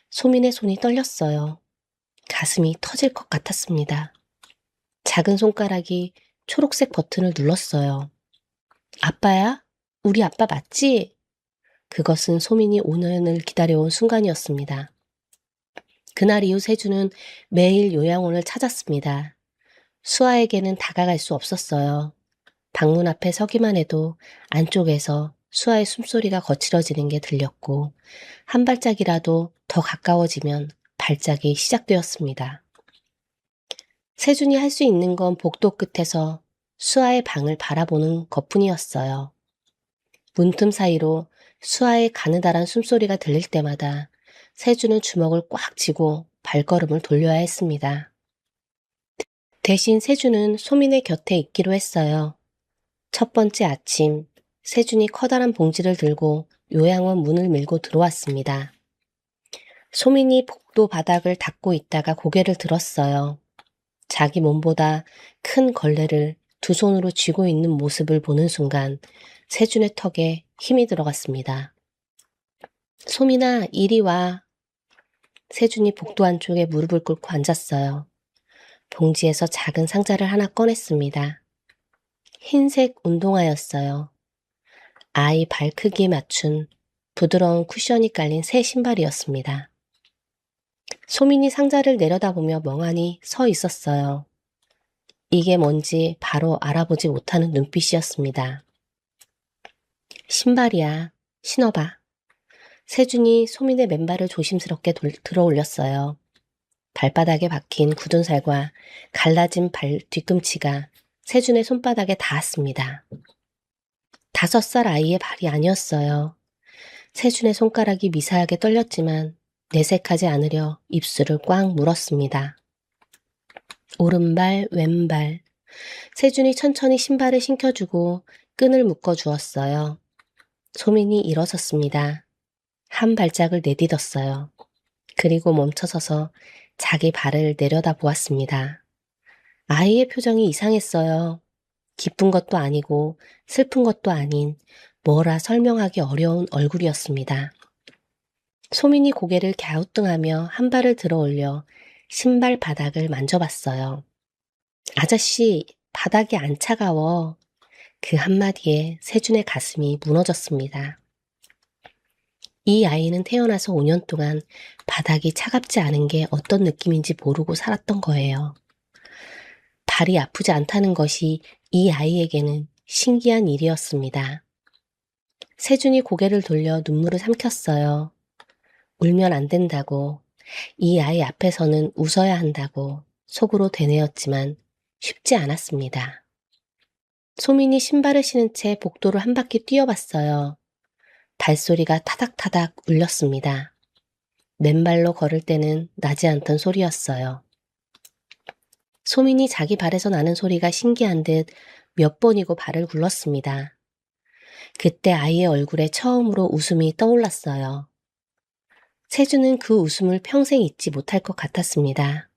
D: 소민의 손이 떨렸어요. 가슴이 터질 것 같았습니다. 작은 손가락이 초록색 버튼을 눌렀어요. 아빠야? 우리 아빠 맞지? 그것은 소민이 5년을 기다려온 순간이었습니다. 그날 이후 세준은 매일 요양원을 찾았습니다. 수아에게는 다가갈 수 없었어요. 방문 앞에 서기만 해도 안쪽에서 수아의 숨소리가 거칠어지는 게 들렸고 한 발짝이라도 더 가까워지면 발작이 시작되었습니다. 세준이 할 수 있는 건 복도 끝에서 수아의 방을 바라보는 것뿐이었어요. 문틈 사이로 수아의 가느다란 숨소리가 들릴 때마다 세주는 주먹을 꽉 쥐고 발걸음을 돌려야 했습니다. 대신 세주는 소민의 곁에 있기로 했어요. 첫 번째 아침, 세준이 커다란 봉지를 들고 요양원 문을 밀고 들어왔습니다. 소민이 복도 바닥을 닦고 있다가 고개를 들었어요. 자기 몸보다 큰 걸레를 두 손으로 쥐고 있는 모습을 보는 순간 세준의 턱에 힘이 들어갔습니다. 소민아, 이리 와. 세준이 복도 안쪽에 무릎을 꿇고 앉았어요. 봉지에서 작은 상자를 하나 꺼냈습니다. 흰색 운동화였어요. 아이 발 크기에 맞춘 부드러운 쿠션이 깔린 새 신발이었습니다. 소민이 상자를 내려다보며 멍하니 서 있었어요. 이게 뭔지 바로 알아보지 못하는 눈빛이었습니다. 신발이야. 신어봐. 세준이 소민의 맨발을 조심스럽게 들어 올렸어요. 발바닥에 박힌 굳은 살과 갈라진 발 뒤꿈치가 세준의 손바닥에 닿았습니다. 5살 아이의 발이 아니었어요. 세준의 손가락이 미세하게 떨렸지만 내색하지 않으려 입술을 꽉 물었습니다. 오른발, 왼발. 세준이 천천히 신발을 신겨주고 끈을 묶어주었어요. 소민이 일어섰습니다. 한 발짝을 내딛었어요. 그리고 멈춰서서 자기 발을 내려다 보았습니다. 아이의 표정이 이상했어요. 기쁜 것도 아니고 슬픈 것도 아닌 뭐라 설명하기 어려운 얼굴이었습니다. 소민이 고개를 갸우뚱하며 한 발을 들어 올려 신발 바닥을 만져봤어요. 아저씨, 바닥이 안 차가워. 그 한마디에 세준의 가슴이 무너졌습니다. 이 아이는 태어나서 5년 동안 바닥이 차갑지 않은 게 어떤 느낌인지 모르고 살았던 거예요. 발이 아프지 않다는 것이 이 아이에게는 신기한 일이었습니다. 세준이 고개를 돌려 눈물을 삼켰어요. 울면 안 된다고, 이 아이 앞에서는 웃어야 한다고 속으로 되뇌었지만 쉽지 않았습니다. 소민이 신발을 신은 채 복도를 한 바퀴 뛰어봤어요. 발소리가 타닥타닥 울렸습니다. 맨발로 걸을 때는 나지 않던 소리였어요. 소민이 자기 발에서 나는 소리가 신기한 듯 몇 번이고 발을 굴렀습니다. 그때 아이의 얼굴에 처음으로 웃음이 떠올랐어요. 세준은 그 웃음을 평생 잊지 못할 것 같았습니다.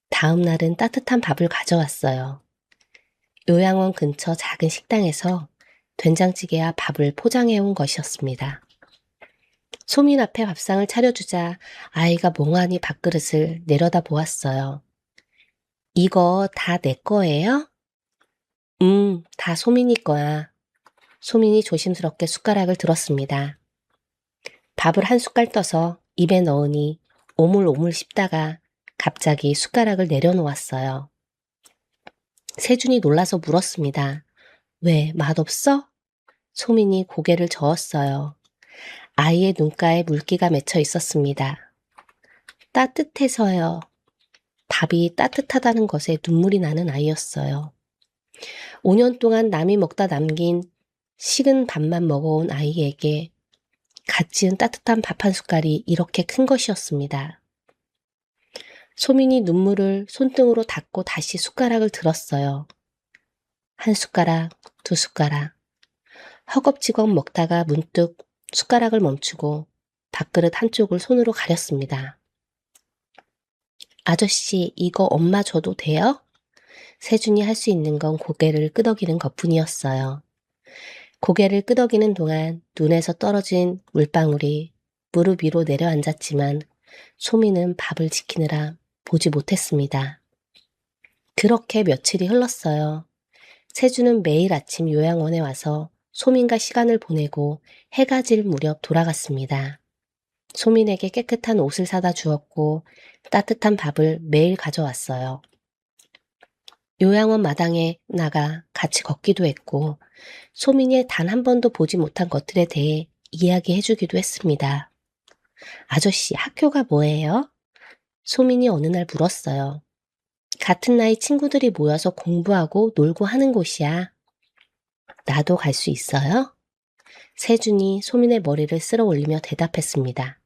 D: 다음 날은 따뜻한 밥을 가져왔어요. 요양원 근처 작은 식당에서 된장찌개와 밥을 포장해온 것이었습니다. 소민 앞에 밥상을 차려주자 아이가 멍하니 밥그릇을 내려다 보았어요. 이거 다 내 거예요? 다 소민이 거야. 소민이 조심스럽게 숟가락을 들었습니다. 밥을 한 숟갈 떠서 입에 넣으니 오물오물 씹다가 갑자기 숟가락을 내려놓았어요. 세준이 놀라서 물었습니다. 왜, 맛없어? 소민이 고개를 저었어요. 아이의 눈가에 물기가 맺혀 있었습니다. 따뜻해서요. 밥이 따뜻하다는 것에 눈물이 나는 아이였어요. 5년 동안 남이 먹다 남긴 식은 밥만 먹어온 아이에게 갓 지은 따뜻한 밥 한 숟갈이 이렇게 큰 것이었습니다. 소민이 눈물을 손등으로 닦고 다시 숟가락을 들었어요. 한 숟가락, 두 숟가락. 허겁지겁 먹다가 문득 숟가락을 멈추고 밥그릇 한쪽을 손으로 가렸습니다. 아저씨, 이거 엄마 줘도 돼요? 세준이 할 수 있는 건 고개를 끄덕이는 것뿐이었어요. 고개를 끄덕이는 동안 눈에서 떨어진 물방울이 무릎 위로 내려앉았지만 소민은 밥을 지키느라 보지 못했습니다. 그렇게 며칠이 흘렀어요. 세준은 매일 아침 요양원에 와서 소민과 시간을 보내고 해가 질 무렵 돌아갔습니다. 소민에게 깨끗한 옷을 사다 주었고 따뜻한 밥을 매일 가져왔어요. 요양원 마당에 나가 같이 걷기도 했고 소민이 단 한 번도 보지 못한 것들에 대해 이야기해주기도 했습니다. 아저씨, 학교가 뭐예요? 소민이 어느 날 물었어요. 같은 나이 친구들이 모여서 공부하고 놀고 하는 곳이야. 나도 갈 수 있어요? 세준이 소민의 머리를 쓸어 올리며 대답했습니다.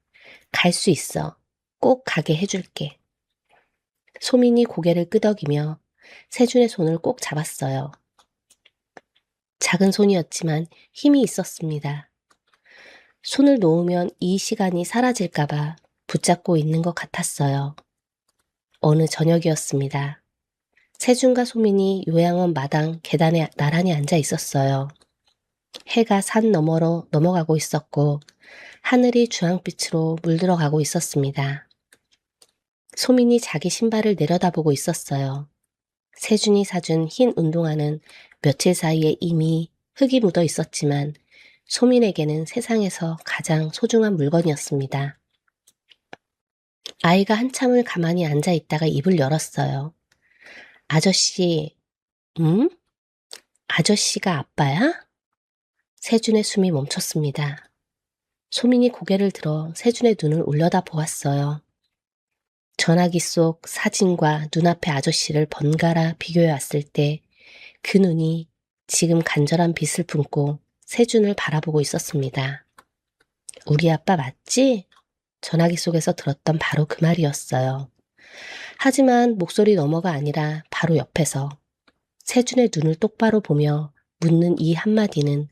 D: 갈 수 있어. 꼭 가게 해줄게. 소민이 고개를 끄덕이며 세준의 손을 꼭 잡았어요. 작은 손이었지만 힘이 있었습니다. 손을 놓으면 이 시간이 사라질까봐 붙잡고 있는 것 같았어요. 어느 저녁이었습니다. 세준과 소민이 요양원 마당 계단에 나란히 앉아 있었어요. 해가 산 너머로 넘어가고 있었고 하늘이 주황빛으로 물들어가고 있었습니다. 소민이 자기 신발을 내려다보고 있었어요. 세준이 사준 흰 운동화는 며칠 사이에 이미 흙이 묻어 있었지만 소민에게는 세상에서 가장 소중한 물건이었습니다. 아이가 한참을 가만히 앉아 있다가 입을 열었어요. 아저씨, 아저씨가 아빠야? 세준의 숨이 멈췄습니다. 소민이 고개를 들어 세준의 눈을 올려다 보았어요. 전화기 속 사진과 눈앞의 아저씨를 번갈아 비교해 왔을 때 그 눈이 지금 간절한 빛을 품고 세준을 바라보고 있었습니다. 우리 아빠 맞지? 전화기 속에서 들었던 바로 그 말이었어요. 하지만 목소리 너머가 아니라 바로 옆에서 세준의 눈을 똑바로 보며 묻는 이 한마디는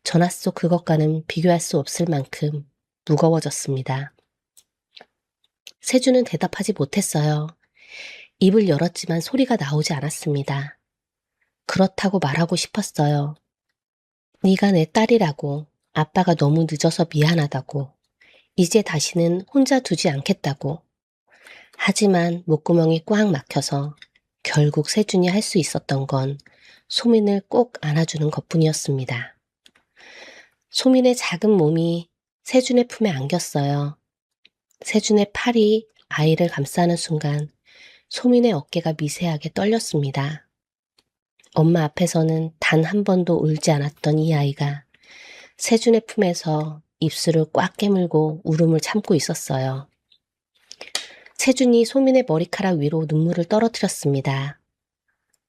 D: 전화 속 그것과는 비교할 수 없을 만큼 무거워졌습니다. 세준은 대답하지 못했어요. 입을 열었지만 소리가 나오지 않았습니다. 그렇다고 말하고 싶었어요. 네가 내 딸이라고, 아빠가 너무 늦어서 미안하다고, 이제 다시는 혼자 두지 않겠다고. 하지만 목구멍이 꽉 막혀서 결국 세준이 할 수 있었던 건 소민을 꼭 안아주는 것뿐이었습니다. 소민의 작은 몸이 세준의 품에 안겼어요. 세준의 팔이 아이를 감싸는 순간 소민의 어깨가 미세하게 떨렸습니다. 엄마 앞에서는 단 한 번도 울지 않았던 이 아이가 세준의 품에서 입술을 꽉 깨물고 울음을 참고 있었어요. 세준이 소민의 머리카락 위로 눈물을 떨어뜨렸습니다.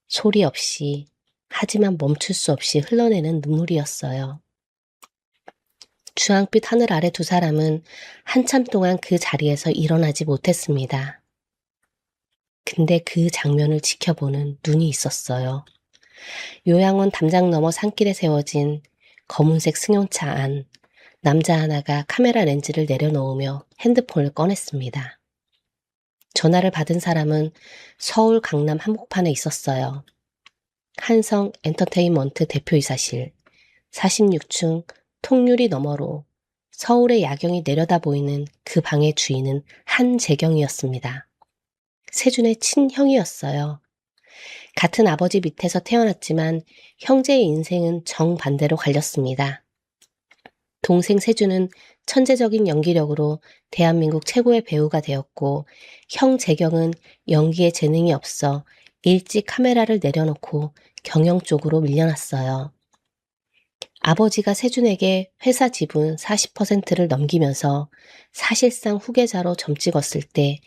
D: 소리 없이, 하지만 멈출 수 없이 흘러내는 눈물이었어요. 주황빛 하늘 아래 두 사람은 한참 동안 그 자리에서 일어나지 못했습니다. 근데 그 장면을 지켜보는 눈이 있었어요. 요양원 담장 너머 산길에 세워진 검은색 승용차 안, 남자 하나가 카메라 렌즈를 내려놓으며 핸드폰을 꺼냈습니다. 전화를 받은 사람은 서울 강남 한복판에 있었어요. 한성 엔터테인먼트 대표이사실 46층 통유리 너머로 서울의 야경이 내려다 보이는 그 방의 주인은 한재경이었습니다. 세준의 친형이었어요. 같은 아버지 밑에서 태어났지만 형제의 인생은 정반대로 갈렸습니다. 동생 세준은 천재적인 연기력으로 대한민국 최고의 배우가 되었고 형 재경은 연기에 재능이 없어 일찍 카메라를 내려놓고 경영 쪽으로 밀려났어요. 아버지가 세준에게 회사 지분 40%를 넘기면서 사실상 후계자로 점 찍었을 때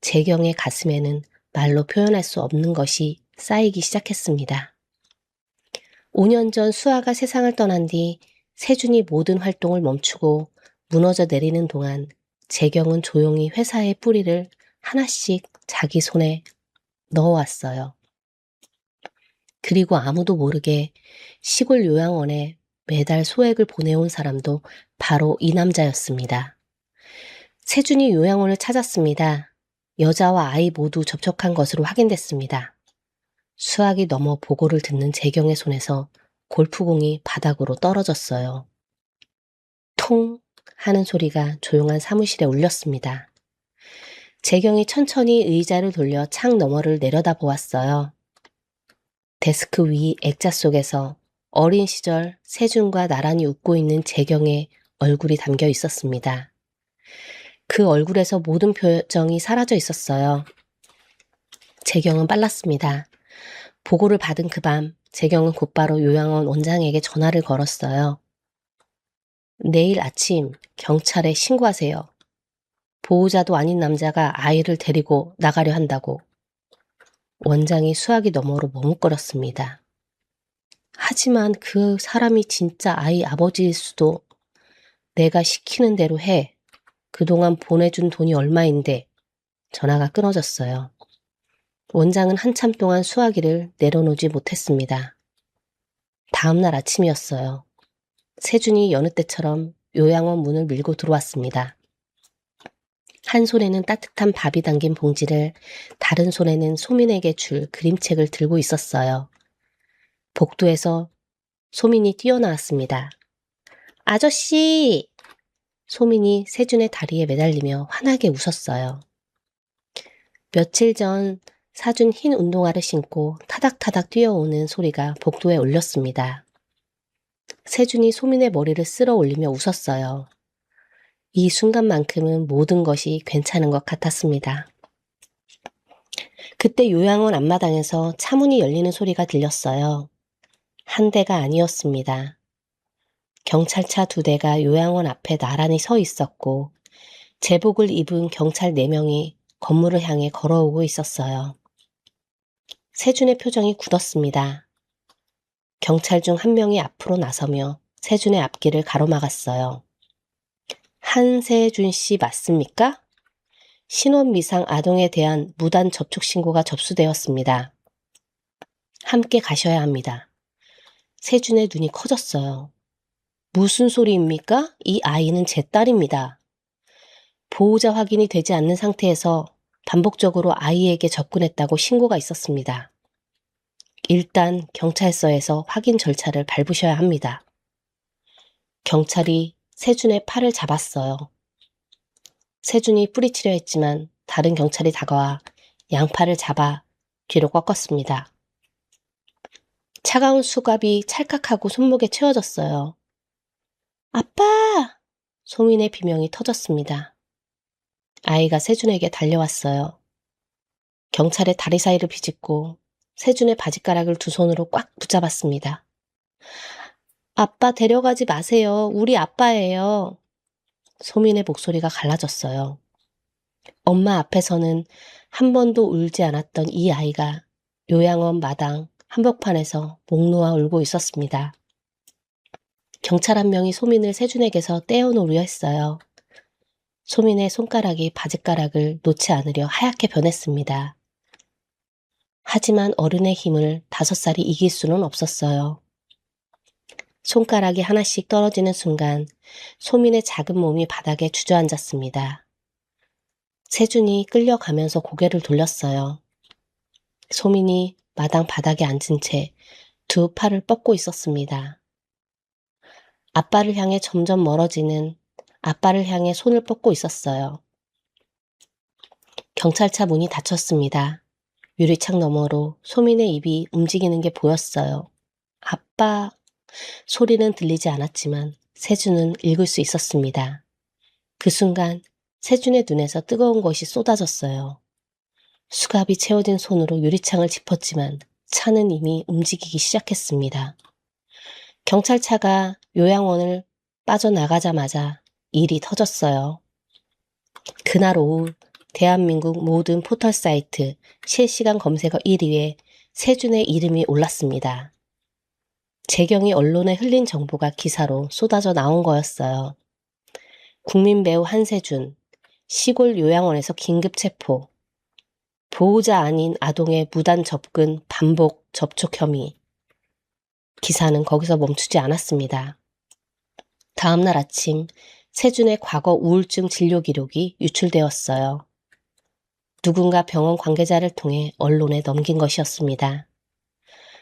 D: 재경의 가슴에는 말로 표현할 수 없는 것이 쌓이기 시작했습니다. 5년 전 수아가 세상을 떠난 뒤 세준이 모든 활동을 멈추고 무너져 내리는 동안 재경은 조용히 회사의 뿌리를 하나씩 자기 손에 넣어왔어요. 그리고 아무도 모르게 시골 요양원에 매달 소액을 보내온 사람도 바로 이 남자였습니다. 세준이 요양원을 찾았습니다. 여자와 아이 모두 접촉한 것으로 확인됐습니다. 수학이 넘어 보고를 듣는 재경의 손에서 골프공이 바닥으로 떨어졌어요. 통 하는 소리가 조용한 사무실에 울렸습니다. 재경이 천천히 의자를 돌려 창 너머를 내려다보았어요. 데스크 위 액자 속에서 어린 시절 세준과 나란히 웃고 있는 재경의 얼굴이 담겨 있었습니다. 그 얼굴에서 모든 표정이 사라져 있었어요. 재경은 빨랐습니다. 보고를 받은 그 밤 재경은 곧바로 요양원 원장에게 전화를 걸었어요. 내일 아침 경찰에 신고하세요. 보호자도 아닌 남자가 아이를 데리고 나가려 한다고. 원장이 수화기 너머로 머뭇거렸습니다. 하지만 그 사람이 진짜 아이 아버지일 수도. 내가 시키는 대로 해. 그동안 보내준 돈이 얼마인데. 전화가 끊어졌어요. 원장은 한참 동안 수화기를 내려놓지 못했습니다. 다음날 아침이었어요. 세준이 여느 때처럼 요양원 문을 밀고 들어왔습니다. 한 손에는 따뜻한 밥이 담긴 봉지를, 다른 손에는 소민에게 줄 그림책을 들고 있었어요. 복도에서 소민이 뛰어나왔습니다. 아저씨! 소민이 세준의 다리에 매달리며 환하게 웃었어요. 며칠 전 사준 흰 운동화를 신고 타닥타닥 뛰어오는 소리가 복도에 울렸습니다. 세준이 소민의 머리를 쓸어 올리며 웃었어요. 이 순간만큼은 모든 것이 괜찮은 것 같았습니다. 그때 요양원 앞마당에서 차문이 열리는 소리가 들렸어요. 한 대가 아니었습니다. 경찰차 2대가 요양원 앞에 나란히 서 있었고 제복을 입은 경찰 4명이 건물을 향해 걸어오고 있었어요. 세준의 표정이 굳었습니다. 경찰 중 한 명이 앞으로 나서며 세준의 앞길을 가로막았어요. 한세준 씨 맞습니까? 신원미상 아동에 대한 무단 접촉 신고가 접수되었습니다. 함께 가셔야 합니다. 세준의 눈이 커졌어요. 무슨 소리입니까? 이 아이는 제 딸입니다. 보호자 확인이 되지 않는 상태에서 반복적으로 아이에게 접근했다고 신고가 있었습니다. 일단 경찰서에서 확인 절차를 밟으셔야 합니다. 경찰이 세준의 팔을 잡았어요. 세준이 뿌리치려 했지만 다른 경찰이 다가와 양팔을 잡아 뒤로 꺾었습니다. 차가운 수갑이 찰칵하고 손목에 채워졌어요. 아빠! 소민의 비명이 터졌습니다. 아이가 세준에게 달려왔어요. 경찰의 다리 사이를 비집고 세준의 바지가락을 2 손으로 꽉 붙잡았습니다. 아빠 데려가지 마세요. 우리 아빠예요. 소민의 목소리가 갈라졌어요. 엄마 앞에서는 한 번도 울지 않았던 이 아이가 요양원 마당 한복판에서 목 놓아 울고 있었습니다. 경찰 한 명이 소민을 세준에게서 떼어놓으려 했어요. 소민의 손가락이 바지가락을 놓지 않으려 하얗게 변했습니다. 하지만 어른의 힘을 5살이 이길 수는 없었어요. 손가락이 하나씩 떨어지는 순간 소민의 작은 몸이 바닥에 주저앉았습니다. 세준이 끌려가면서 고개를 돌렸어요. 소민이 마당 바닥에 앉은 채 2 팔을 뻗고 있었습니다. 아빠를 향해 점점 멀어지는 아빠를 향해 손을 뻗고 있었어요. 경찰차 문이 닫혔습니다. 유리창 너머로 소민의 입이 움직이는 게 보였어요. 아빠... 소리는 들리지 않았지만 세준은 읽을 수 있었습니다. 그 순간 세준의 눈에서 뜨거운 것이 쏟아졌어요. 수갑이 채워진 손으로 유리창을 짚었지만 차는 이미 움직이기 시작했습니다. 경찰차가 요양원을 빠져나가자마자 일이 터졌어요. 그날 오후 대한민국 모든 포털 사이트 실시간 검색어 1위에 세준의 이름이 올랐습니다. 재경이 언론에 흘린 정보가 기사로 쏟아져 나온 거였어요. 국민 배우 한세준, 시골 요양원에서 긴급 체포, 보호자 아닌 아동의 무단 접근 반복 접촉 혐의. 기사는 거기서 멈추지 않았습니다. 다음날 아침 세준의 과거 우울증 진료 기록이 유출되었어요. 누군가 병원 관계자를 통해 언론에 넘긴 것이었습니다.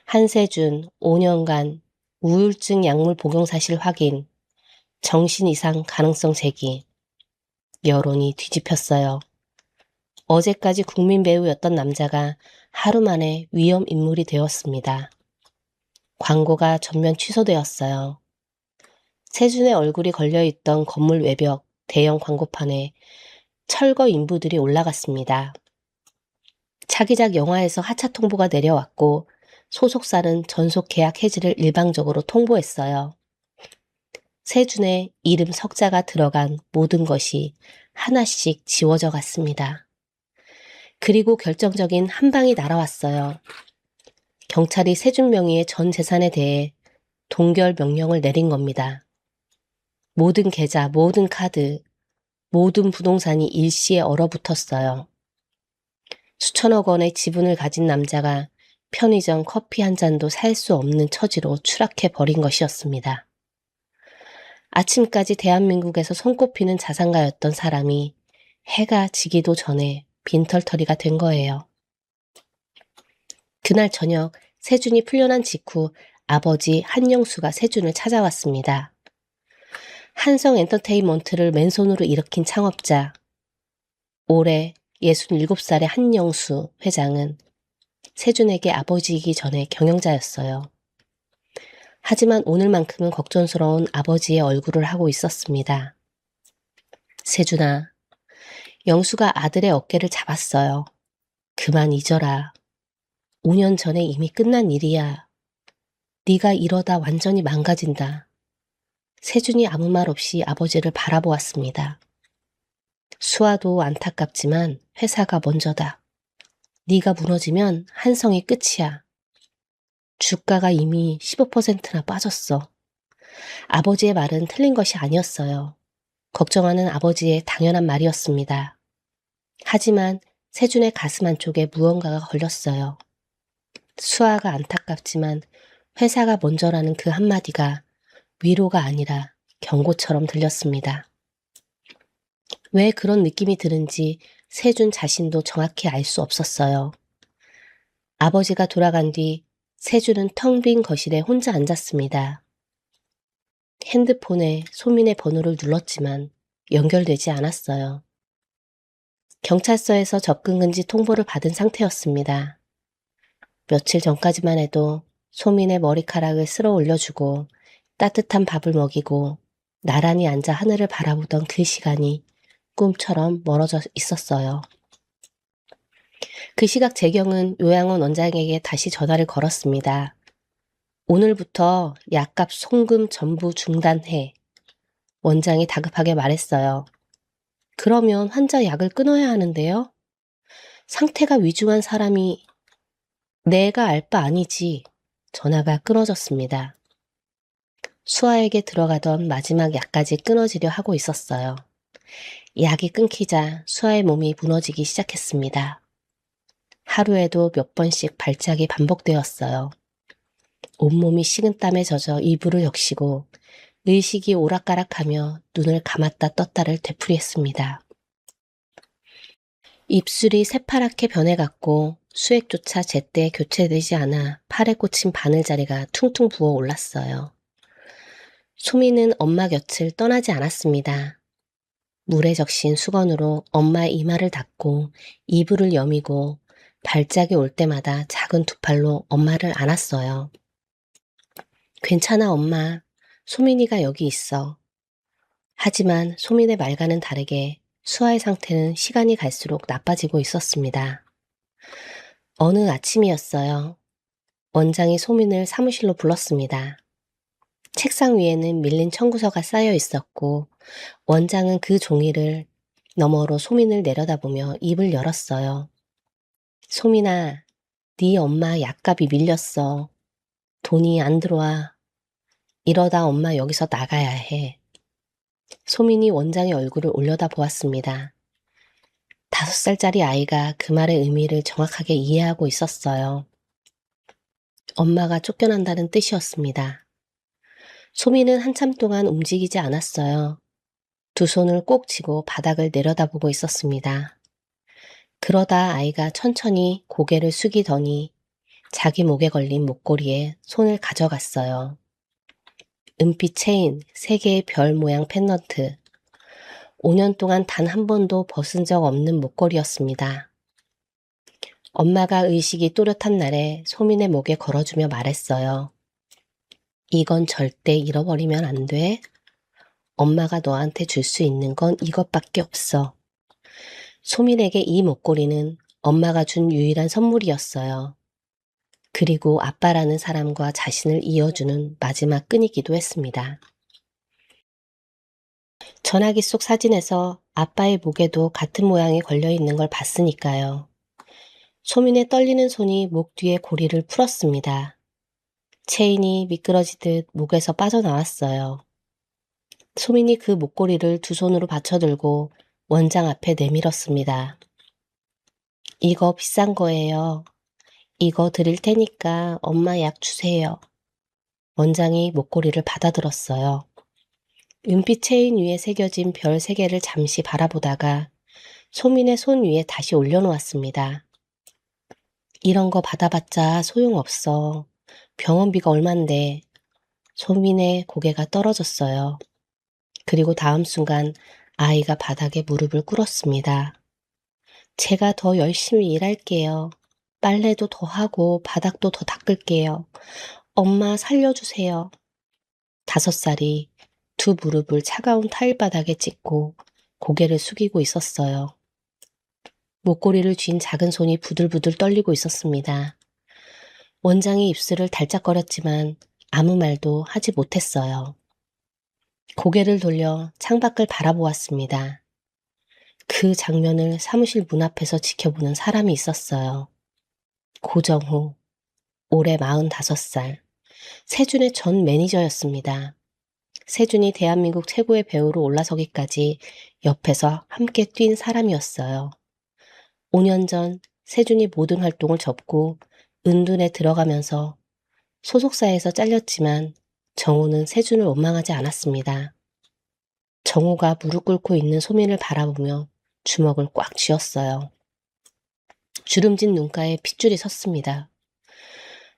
D: 한세준 5년간 우울증 약물 복용 사실 확인, 정신 이상 가능성 제기. 여론이 뒤집혔어요. 어제까지 국민 배우였던 남자가 하루 만에 위험 인물이 되었습니다. 광고가 전면 취소되었어요. 세준의 얼굴이 걸려있던 건물 외벽 대형 광고판에 철거 인부들이 올라갔습니다. 차기작 영화에서 하차 통보가 내려왔고 소속사는 전속 계약 해지를 일방적으로 통보했어요. 세준의 이름 석자가 들어간 모든 것이 하나씩 지워져 갔습니다. 그리고 결정적인 한 방이 날아왔어요. 경찰이 세준 명의의 전 재산에 대해 동결 명령을 내린 겁니다. 모든 계좌, 모든 카드, 모든 부동산이 일시에 얼어붙었어요. 수천억 원의 지분을 가진 남자가 편의점 커피 한 잔도 살 수 없는 처지로 추락해 버린 것이었습니다. 아침까지 대한민국에서 손꼽히는 자산가였던 사람이 해가 지기도 전에 빈털터리가 된 거예요. 그날 저녁 세준이 풀려난 직후 아버지 한영수가 세준을 찾아왔습니다. 한성 엔터테인먼트를 맨손으로 일으킨 창업자, 올해 67살의 한영수 회장은 세준에게 아버지이기 전에 경영자였어요. 하지만 오늘만큼은 걱정스러운 아버지의 얼굴을 하고 있었습니다. 세준아, 영수가 아들의 어깨를 잡았어요. 그만 잊어라. 5년 전에 이미 끝난 일이야. 네가 이러다 완전히 망가진다. 세준이 아무 말 없이 아버지를 바라보았습니다. 수아도 안타깝지만 회사가 먼저다. 네가 무너지면 한성이 끝이야. 주가가 이미 15%나 빠졌어. 아버지의 말은 틀린 것이 아니었어요. 걱정하는 아버지의 당연한 말이었습니다. 하지만 세준의 가슴 한쪽에 무언가가 걸렸어요. 수아가 안타깝지만 회사가 먼저라는 그 한마디가 위로가 아니라 경고처럼 들렸습니다. 왜 그런 느낌이 드는지 세준 자신도 정확히 알 수 없었어요. 아버지가 돌아간 뒤 세준은 텅 빈 거실에 혼자 앉았습니다. 핸드폰에 소민의 번호를 눌렀지만 연결되지 않았어요. 경찰서에서 접근 금지 통보를 받은 상태였습니다. 며칠 전까지만 해도 소민의 머리카락을 쓸어 올려주고 따뜻한 밥을 먹이고 나란히 앉아 하늘을 바라보던 그 시간이 꿈처럼 멀어져 있었어요. 그 시각 재경은 요양원 원장에게 다시 전화를 걸었습니다. 오늘부터 약값 송금 전부 중단해. 원장이 다급하게 말했어요. 그러면 환자 약을 끊어야 하는데요? 상태가 위중한 사람이 내가 알 바 아니지. 전화가 끊어졌습니다. 수아에게 들어가던 마지막 약까지 끊어지려 하고 있었어요. 약이 끊기자 수아의 몸이 무너지기 시작했습니다. 하루에도 몇 번씩 발작이 반복되었어요. 온몸이 식은땀에 젖어 이불을 적시고 의식이 오락가락하며 눈을 감았다 떴다를 되풀이했습니다. 입술이 새파랗게 변해갔고 수액조차 제때 교체되지 않아 팔에 꽂힌 바늘자리가 퉁퉁 부어 올랐어요. 소미는 엄마 곁을 떠나지 않았습니다. 물에 적신 수건으로 엄마의 이마를 닦고 이불을 여미고 발작이 올 때마다 작은 두 팔로 엄마를 안았어요. 괜찮아 엄마. 소민이가 여기 있어. 하지만 소민의 말과는 다르게 수아의 상태는 시간이 갈수록 나빠지고 있었습니다. 어느 아침이었어요. 원장이 소민을 사무실로 불렀습니다. 책상 위에는 밀린 청구서가 쌓여 있었고 원장은 그 종이를 너머로 소민을 내려다보며 입을 열었어요. 소민아, 네 엄마 약값이 밀렸어. 돈이 안 들어와. 이러다 엄마 여기서 나가야 해. 소민이 원장의 얼굴을 올려다보았습니다. 5살짜리 아이가 그 말의 의미를 정확하게 이해하고 있었어요. 엄마가 쫓겨난다는 뜻이었습니다. 소민은 한참 동안 움직이지 않았어요. 두 손을 꼭 쥐고 바닥을 내려다보고 있었습니다. 그러다 아이가 천천히 고개를 숙이더니 자기 목에 걸린 목걸이에 손을 가져갔어요. 은빛 체인, 3개의 별 모양 펜던트. 5년 동안 단 한 번도 벗은 적 없는 목걸이였습니다. 엄마가 의식이 또렷한 날에 소민의 목에 걸어주며 말했어요. 이건 절대 잃어버리면 안 돼. 엄마가 너한테 줄 수 있는 건 이것밖에 없어. 소민에게 이 목걸이는 엄마가 준 유일한 선물이었어요. 그리고 아빠라는 사람과 자신을 이어주는 마지막 끈이기도 했습니다. 전화기 속 사진에서 아빠의 목에도 같은 모양이 걸려있는 걸 봤으니까요. 소민의 떨리는 손이 목 뒤에 고리를 풀었습니다. 체인이 미끄러지듯 목에서 빠져나왔어요. 소민이 그 목고리를 두 손으로 받쳐들고 원장 앞에 내밀었습니다. 이거 비싼 거예요. 이거 드릴 테니까 엄마 약 주세요. 원장이 목고리를 받아들었어요. 은빛 체인 위에 새겨진 별 3개를 잠시 바라보다가 소민의 손 위에 다시 올려놓았습니다. 이런 거 받아봤자 소용없어. 병원비가 얼만데. 소민의 고개가 떨어졌어요. 그리고 다음 순간 아이가 바닥에 무릎을 꿇었습니다. 제가 더 열심히 일할게요. 빨래도 더 하고 바닥도 더 닦을게요. 엄마 살려주세요. 5살이 두 무릎을 차가운 타일바닥에 찢고 고개를 숙이고 있었어요. 목고리를 쥔 작은 손이 부들부들 떨리고 있었습니다. 원장이 입술을 달짝거렸지만 아무 말도 하지 못했어요. 고개를 돌려 창밖을 바라보았습니다. 그 장면을 사무실 문 앞에서 지켜보는 사람이 있었어요. 고정호, 올해 45살, 세준의 전 매니저였습니다. 세준이 대한민국 최고의 배우로 올라서기까지 옆에서 함께 뛴 사람이었어요. 5년 전 세준이 모든 활동을 접고 은둔에 들어가면서 소속사에서 잘렸지만 정호는 세준을 원망하지 않았습니다. 정호가 무릎 꿇고 있는 소민을 바라보며 주먹을 꽉 쥐었어요. 주름진 눈가에 핏줄이 섰습니다.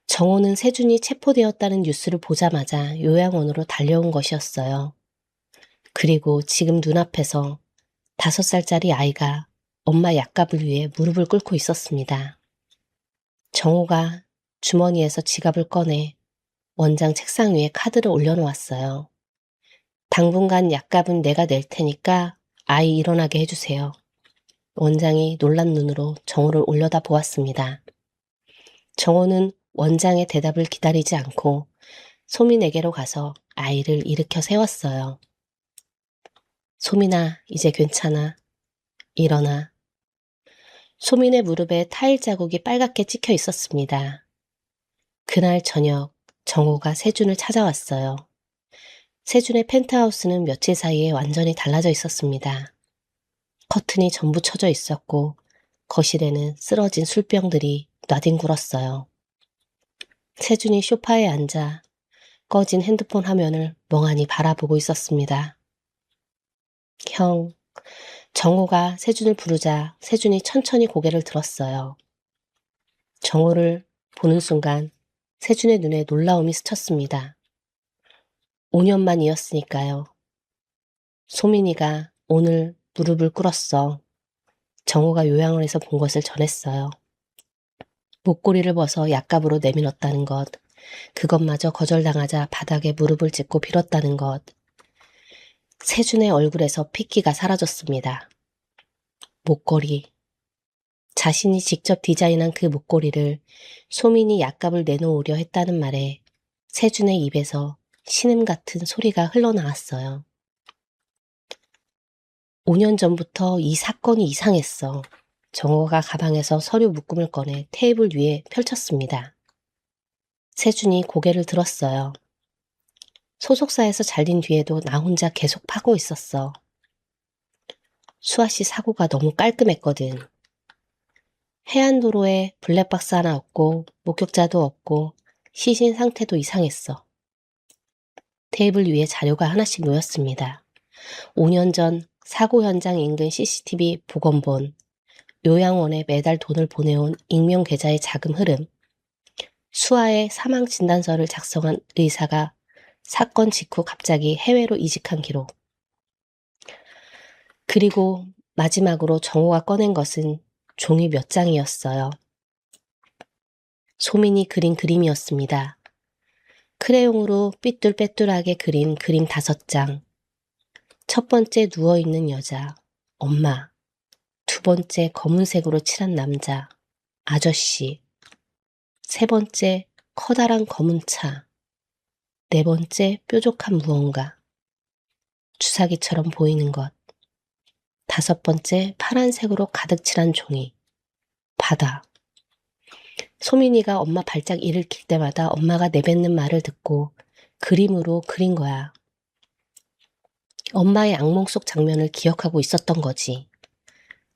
D: 정호는 세준이 체포되었다는 뉴스를 보자마자 요양원으로 달려온 것이었어요. 그리고 지금 눈앞에서 5살짜리 아이가 엄마 약값을 위해 무릎을 꿇고 있었습니다. 정호가 주머니에서 지갑을 꺼내 원장 책상 위에 카드를 올려놓았어요. 당분간 약값은 내가 낼 테니까 아이 일어나게 해주세요. 원장이 놀란 눈으로 정호를 올려다 보았습니다. 정호는 원장의 대답을 기다리지 않고 소민에게로 가서 아이를 일으켜 세웠어요. 소민아, 이제 괜찮아. 일어나. 소민의 무릎에 타일 자국이 빨갛게 찍혀 있었습니다. 그날 저녁 정호가 세준을 찾아왔어요. 세준의 펜트하우스는 며칠 사이에 완전히 달라져 있었습니다. 커튼이 전부 쳐져 있었고 거실에는 쓰러진 술병들이 나뒹굴었어요. 세준이 소파에 앉아 꺼진 핸드폰 화면을 멍하니 바라보고 있었습니다. 형, 정호가 세준을 부르자 세준이 천천히 고개를 들었어요. 정호를 보는 순간 세준의 눈에 놀라움이 스쳤습니다. 5년 만이었으니까요. 소민이가 오늘 무릎을 꿇었어. 정호가 요양원에서 본 것을 전했어요. 목고리를 벗어 약값으로 내밀었다는 것, 그것마저 거절당하자 바닥에 무릎을 짚고 빌었다는 것. 세준의 얼굴에서 핏기가 사라졌습니다. 목걸이. 자신이 직접 디자인한 그 목걸이를 소민이 약값을 내놓으려 했다는 말에 세준의 입에서 신음 같은 소리가 흘러나왔어요. 5년 전부터 이 사건이 이상했어. 정호가 가방에서 서류 묶음을 꺼내 테이블 위에 펼쳤습니다. 세준이 고개를 들었어요. 소속사에서 잘린 뒤에도 나 혼자 계속 파고 있었어. 수아 씨 사고가 너무 깔끔했거든. 해안도로에 블랙박스 하나 없고 목격자도 없고 시신 상태도 이상했어. 테이블 위에 자료가 하나씩 놓였습니다. 5년 전 사고 현장 인근 CCTV 복원본, 요양원에 매달 돈을 보내온 익명 계좌의 자금 흐름, 수아의 사망 진단서를 작성한 의사가 사건 직후 갑자기 해외로 이직한 기록. 그리고 마지막으로 정호가 꺼낸 것은 종이 몇 장이었어요. 소민이 그린 그림이었습니다. 크레용으로 삐뚤빼뚤하게 그린 그림 5장. 첫 번째 누워있는 여자, 엄마. 2번째 검은색으로 칠한 남자, 아저씨. 3번째 커다란 검은 차. 4번째 뾰족한 무언가. 주사기처럼 보이는 것. 5번째 파란색으로 가득 칠한 종이. 바다. 소민이가 엄마 발작 일으킬 때마다 엄마가 내뱉는 말을 듣고 그림으로 그린 거야. 엄마의 악몽 속 장면을 기억하고 있었던 거지.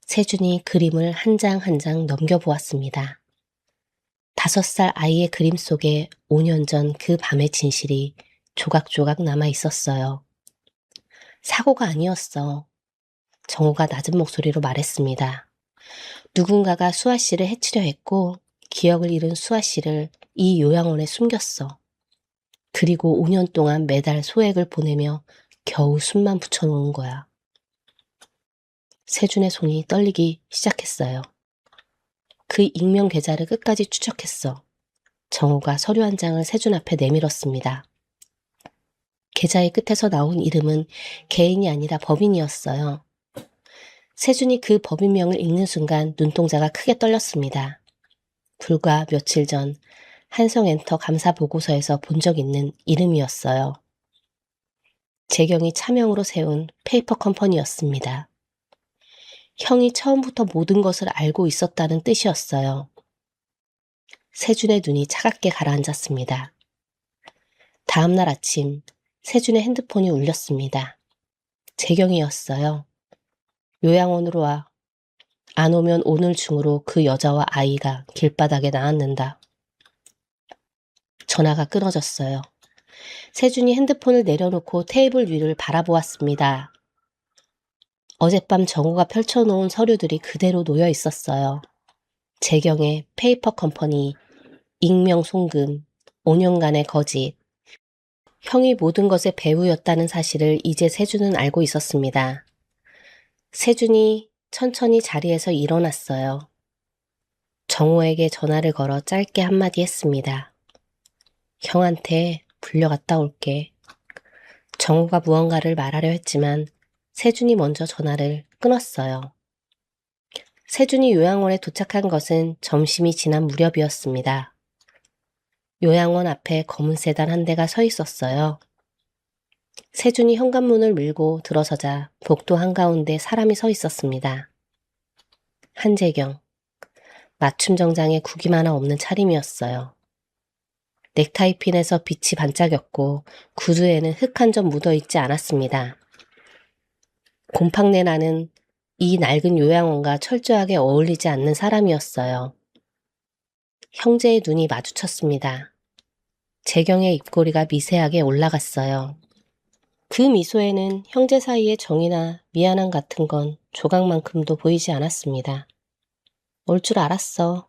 D: 세준이 그림을 한 장 한 장 넘겨보았습니다. 5살 아이의 그림 속에 5년 전 그 밤의 진실이 조각조각 남아 있었어요. 사고가 아니었어. 정호가 낮은 목소리로 말했습니다. 누군가가 수아 씨를 해치려 했고 기억을 잃은 수아 씨를 이 요양원에 숨겼어. 그리고 5년 동안 매달 소액을 보내며 겨우 숨만 붙여놓은 거야. 세준의 손이 떨리기 시작했어요. 그 익명 계좌를 끝까지 추적했어. 정호가 서류 한 장을 세준 앞에 내밀었습니다. 계좌의 끝에서 나온 이름은 개인이 아니라 법인이었어요. 세준이 그 법인명을 읽는 순간 눈동자가 크게 떨렸습니다. 불과 며칠 전 한성엔터 감사 보고서에서 본 적 있는 이름이었어요. 재경이 차명으로 세운 페이퍼 컴퍼니였습니다. 형이 처음부터 모든 것을 알고 있었다는 뜻이었어요. 세준의 눈이 차갑게 가라앉았습니다. 다음 날 아침 세준의 핸드폰이 울렸습니다. 재경이었어요. 요양원으로 와. 안 오면 오늘 중으로 그 여자와 아이가 길바닥에 나앉는다. 전화가 끊어졌어요. 세준이 핸드폰을 내려놓고 테이블 위를 바라보았습니다. 어젯밤 정우가 펼쳐놓은 서류들이 그대로 놓여 있었어요. 재경의 페이퍼 컴퍼니, 익명 송금, 5년간의 거짓. 형이 모든 것의 배우였다는 사실을 이제 세준은 알고 있었습니다. 세준이 천천히 자리에서 일어났어요. 정우에게 전화를 걸어 짧게 한마디 했습니다. 형한테 불려갔다 올게. 정우가 무언가를 말하려 했지만 세준이 먼저 전화를 끊었어요. 세준이 요양원에 도착한 것은 점심이 지난 무렵이었습니다. 요양원 앞에 검은 세단 한 대가 서 있었어요. 세준이 현관문을 밀고 들어서자 복도 한가운데 사람이 서 있었습니다. 한재경. 맞춤 정장에 구김 하나 없는 차림이었어요. 넥타이 핀에서 빛이 반짝였고 구두에는 흙 한 점 묻어있지 않았습니다. 곰팡내 나는 이 낡은 요양원과 철저하게 어울리지 않는 사람이었어요. 형제의 눈이 마주쳤습니다. 재경의 입꼬리가 미세하게 올라갔어요. 그 미소에는 형제 사이의 정이나 미안함 같은 건 조각만큼도 보이지 않았습니다. 올 줄 알았어.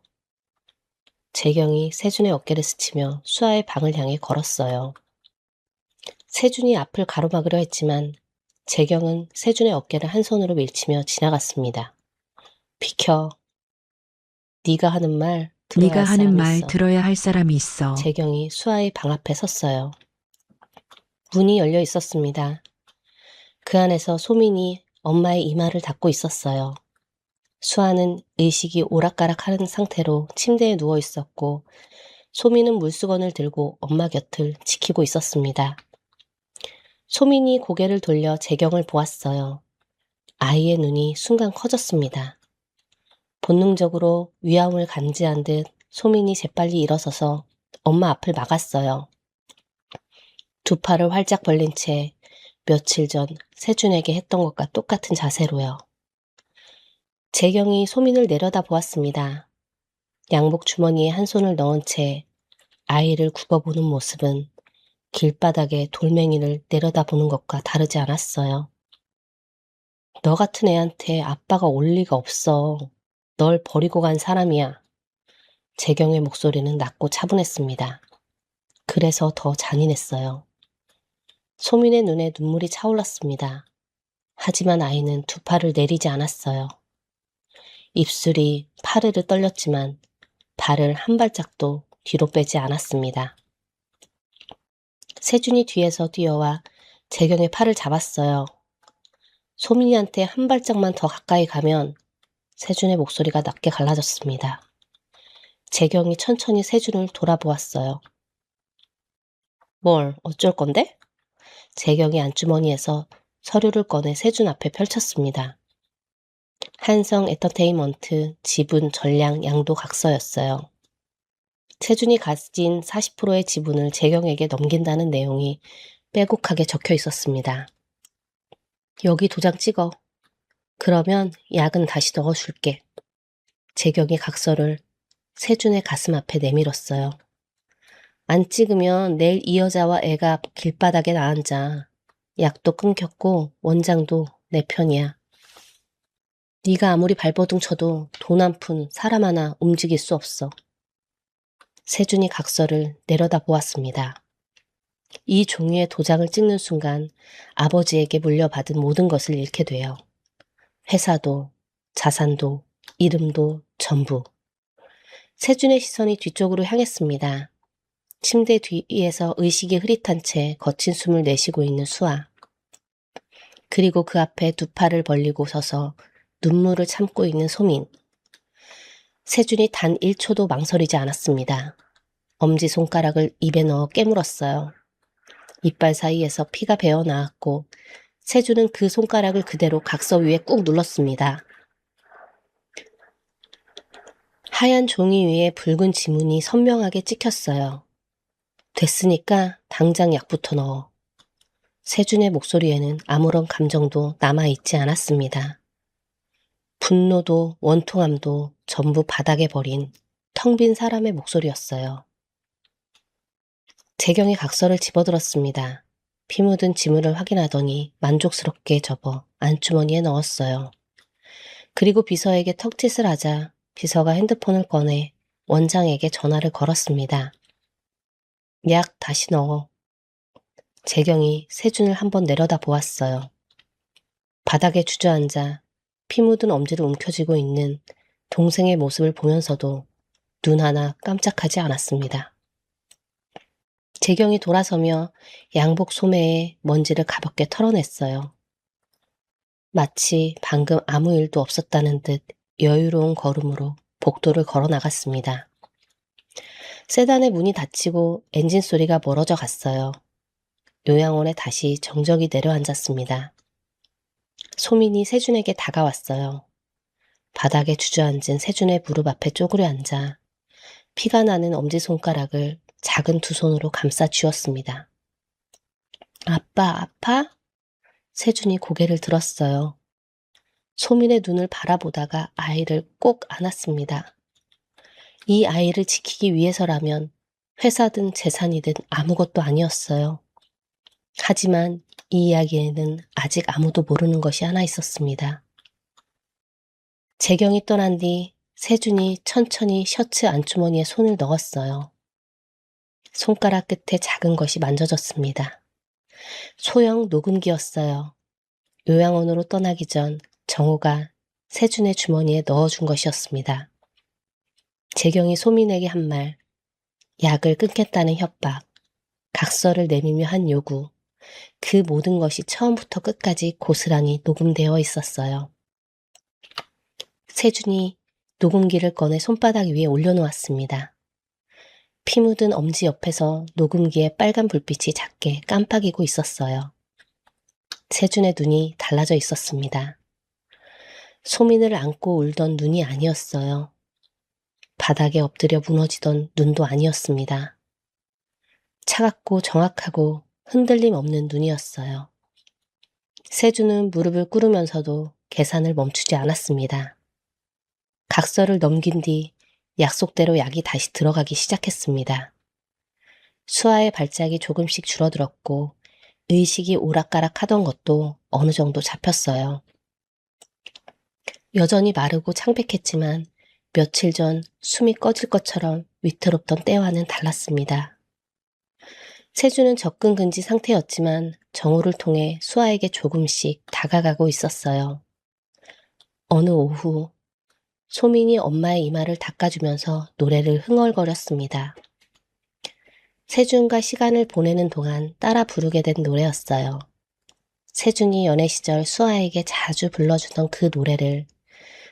D: 재경이 세준의 어깨를 스치며 수아의 방을 향해 걸었어요. 세준이 앞을 가로막으려 했지만 재경은 세준의 어깨를 한 손으로 밀치며 지나갔습니다. 비켜. 네가 하는 말 들어야
B: 네가
D: 할
B: 하는
D: 사람이
B: 말
D: 있어.
B: 들어야 할 사람이 있어.
D: 재경이 수아의 방 앞에 섰어요. 문이 열려 있었습니다. 그 안에서 소민이 엄마의 이마를 닫고 있었어요. 수아는 의식이 오락가락하는 상태로 침대에 누워 있었고 소민은 물수건을 들고 엄마 곁을 지키고 있었습니다. 소민이 고개를 돌려 재경을 보았어요. 아이의 눈이 순간 커졌습니다. 본능적으로 위험을 감지한 듯 소민이 재빨리 일어서서 엄마 앞을 막았어요. 두 팔을 활짝 벌린 채 며칠 전 세준에게 했던 것과 똑같은 자세로요. 재경이 소민을 내려다 보았습니다. 양복 주머니에 한 손을 넣은 채 아이를 굽어보는 모습은 길바닥에 돌멩이를 내려다보는 것과 다르지 않았어요. 너 같은 애한테 아빠가 올 리가 없어. 널 버리고 간 사람이야. 재경의 목소리는 낮고 차분했습니다. 그래서 더 잔인했어요. 소민의 눈에 눈물이 차올랐습니다. 하지만 아이는 두 팔을 내리지 않았어요. 입술이 파르르 떨렸지만 발을 한 발짝도 뒤로 빼지 않았습니다. 세준이 뒤에서 뛰어와 재경의 팔을 잡았어요. 소민이한테 한 발짝만 더 가까이 가면 세준의 목소리가 낮게 갈라졌습니다. 재경이 천천히 세준을 돌아보았어요. 뭘 어쩔 건데? 재경이 안주머니에서 서류를 꺼내 세준 앞에 펼쳤습니다. 한성 엔터테인먼트 지분 전량 양도 각서였어요. 세준이 가진 40%의 지분을 재경에게 넘긴다는 내용이 빼곡하게 적혀 있었습니다. 여기 도장 찍어. 그러면 약은 다시 넣어줄게. 재경이 각서를 세준의 가슴 앞에 내밀었어요. 안 찍으면 내일 이 여자와 애가 길바닥에 나앉아. 약도 끊겼고 원장도 내 편이야. 네가 아무리 발버둥 쳐도 돈 한 푼 사람 하나 움직일 수 없어. 세준이 각서를 내려다 보았습니다. 이 종이에 도장을 찍는 순간 아버지에게 물려받은 모든 것을 잃게 돼요. 회사도, 자산도, 이름도 전부. 세준의 시선이 뒤쪽으로 향했습니다. 침대 뒤에서 의식이 흐릿한 채 거친 숨을 내쉬고 있는 수아. 그리고 그 앞에 두 팔을 벌리고 서서 눈물을 참고 있는 소민. 세준이 단 1초도 망설이지 않았습니다. 엄지손가락을 입에 넣어 깨물었어요. 이빨 사이에서 피가 배어 나왔고 세준은 그 손가락을 그대로 각서 위에 꾹 눌렀습니다. 하얀 종이 위에 붉은 지문이 선명하게 찍혔어요. 됐으니까 당장 약부터 넣어. 세준의 목소리에는 아무런 감정도 남아있지 않았습니다. 분노도 원통함도 전부 바닥에 버린 텅 빈 사람의 목소리였어요. 재경이 각서를 집어들었습니다. 피 묻은 지문을 확인하더니 만족스럽게 접어 안주머니에 넣었어요. 그리고 비서에게 턱짓을 하자 비서가 핸드폰을 꺼내 원장에게 전화를 걸었습니다. 약 다시 넣어. 재경이 세준을 한번 내려다 보았어요. 바닥에 주저앉아 피 묻은 엄지를 움켜쥐고 있는 동생의 모습을 보면서도 눈 하나 깜짝하지 않았습니다. 재경이 돌아서며 양복 소매에 먼지를 가볍게 털어냈어요. 마치 방금 아무 일도 없었다는 듯 여유로운 걸음으로 복도를 걸어 나갔습니다. 세단의 문이 닫히고 엔진 소리가 멀어져 갔어요. 요양원에 다시 정적이 내려앉았습니다. 소민이 세준에게 다가왔어요. 바닥에 주저앉은 세준의 무릎 앞에 쪼그려 앉아 피가 나는 엄지손가락을 작은 두 손으로 감싸 쥐었습니다. 아빠, 아파? 세준이 고개를 들었어요. 소민의 눈을 바라보다가 아이를 꼭 안았습니다. 이 아이를 지키기 위해서라면 회사든 재산이든 아무것도 아니었어요. 하지만 이 이야기에는 아직 아무도 모르는 것이 하나 있었습니다. 재경이 떠난 뒤 세준이 천천히 셔츠 안주머니에 손을 넣었어요. 손가락 끝에 작은 것이 만져졌습니다. 소형 녹음기였어요. 요양원으로 떠나기 전 정호가 세준의 주머니에 넣어준 것이었습니다. 재경이 소민에게 한 말, 약을 끊겠다는 협박, 각서를 내밀며 한 요구, 그 모든 것이 처음부터 끝까지 고스란히 녹음되어 있었어요. 세준이 녹음기를 꺼내 손바닥 위에 올려놓았습니다. 피 묻은 엄지 옆에서 녹음기에 빨간 불빛이 작게 깜빡이고 있었어요. 세준의 눈이 달라져 있었습니다. 소민을 안고 울던 눈이 아니었어요. 바닥에 엎드려 무너지던 눈도 아니었습니다. 차갑고 정확하고 흔들림 없는 눈이었어요. 세준은 무릎을 꿇으면서도 계산을 멈추지 않았습니다. 각서를 넘긴 뒤 약속대로 약이 다시 들어가기 시작했습니다. 수아의 발작이 조금씩 줄어들었고 의식이 오락가락 하던 것도 어느 정도 잡혔어요. 여전히 마르고 창백했지만 며칠 전 숨이 꺼질 것처럼 위태롭던 때와는 달랐습니다. 세준은 접근 금지 상태였지만 정호를 통해 수아에게 조금씩 다가가고 있었어요. 어느 오후 소민이 엄마의 이마를 닦아주면서 노래를 흥얼거렸습니다. 세준과 시간을 보내는 동안 따라 부르게 된 노래였어요. 세준이 연애 시절 수아에게 자주 불러주던 그 노래를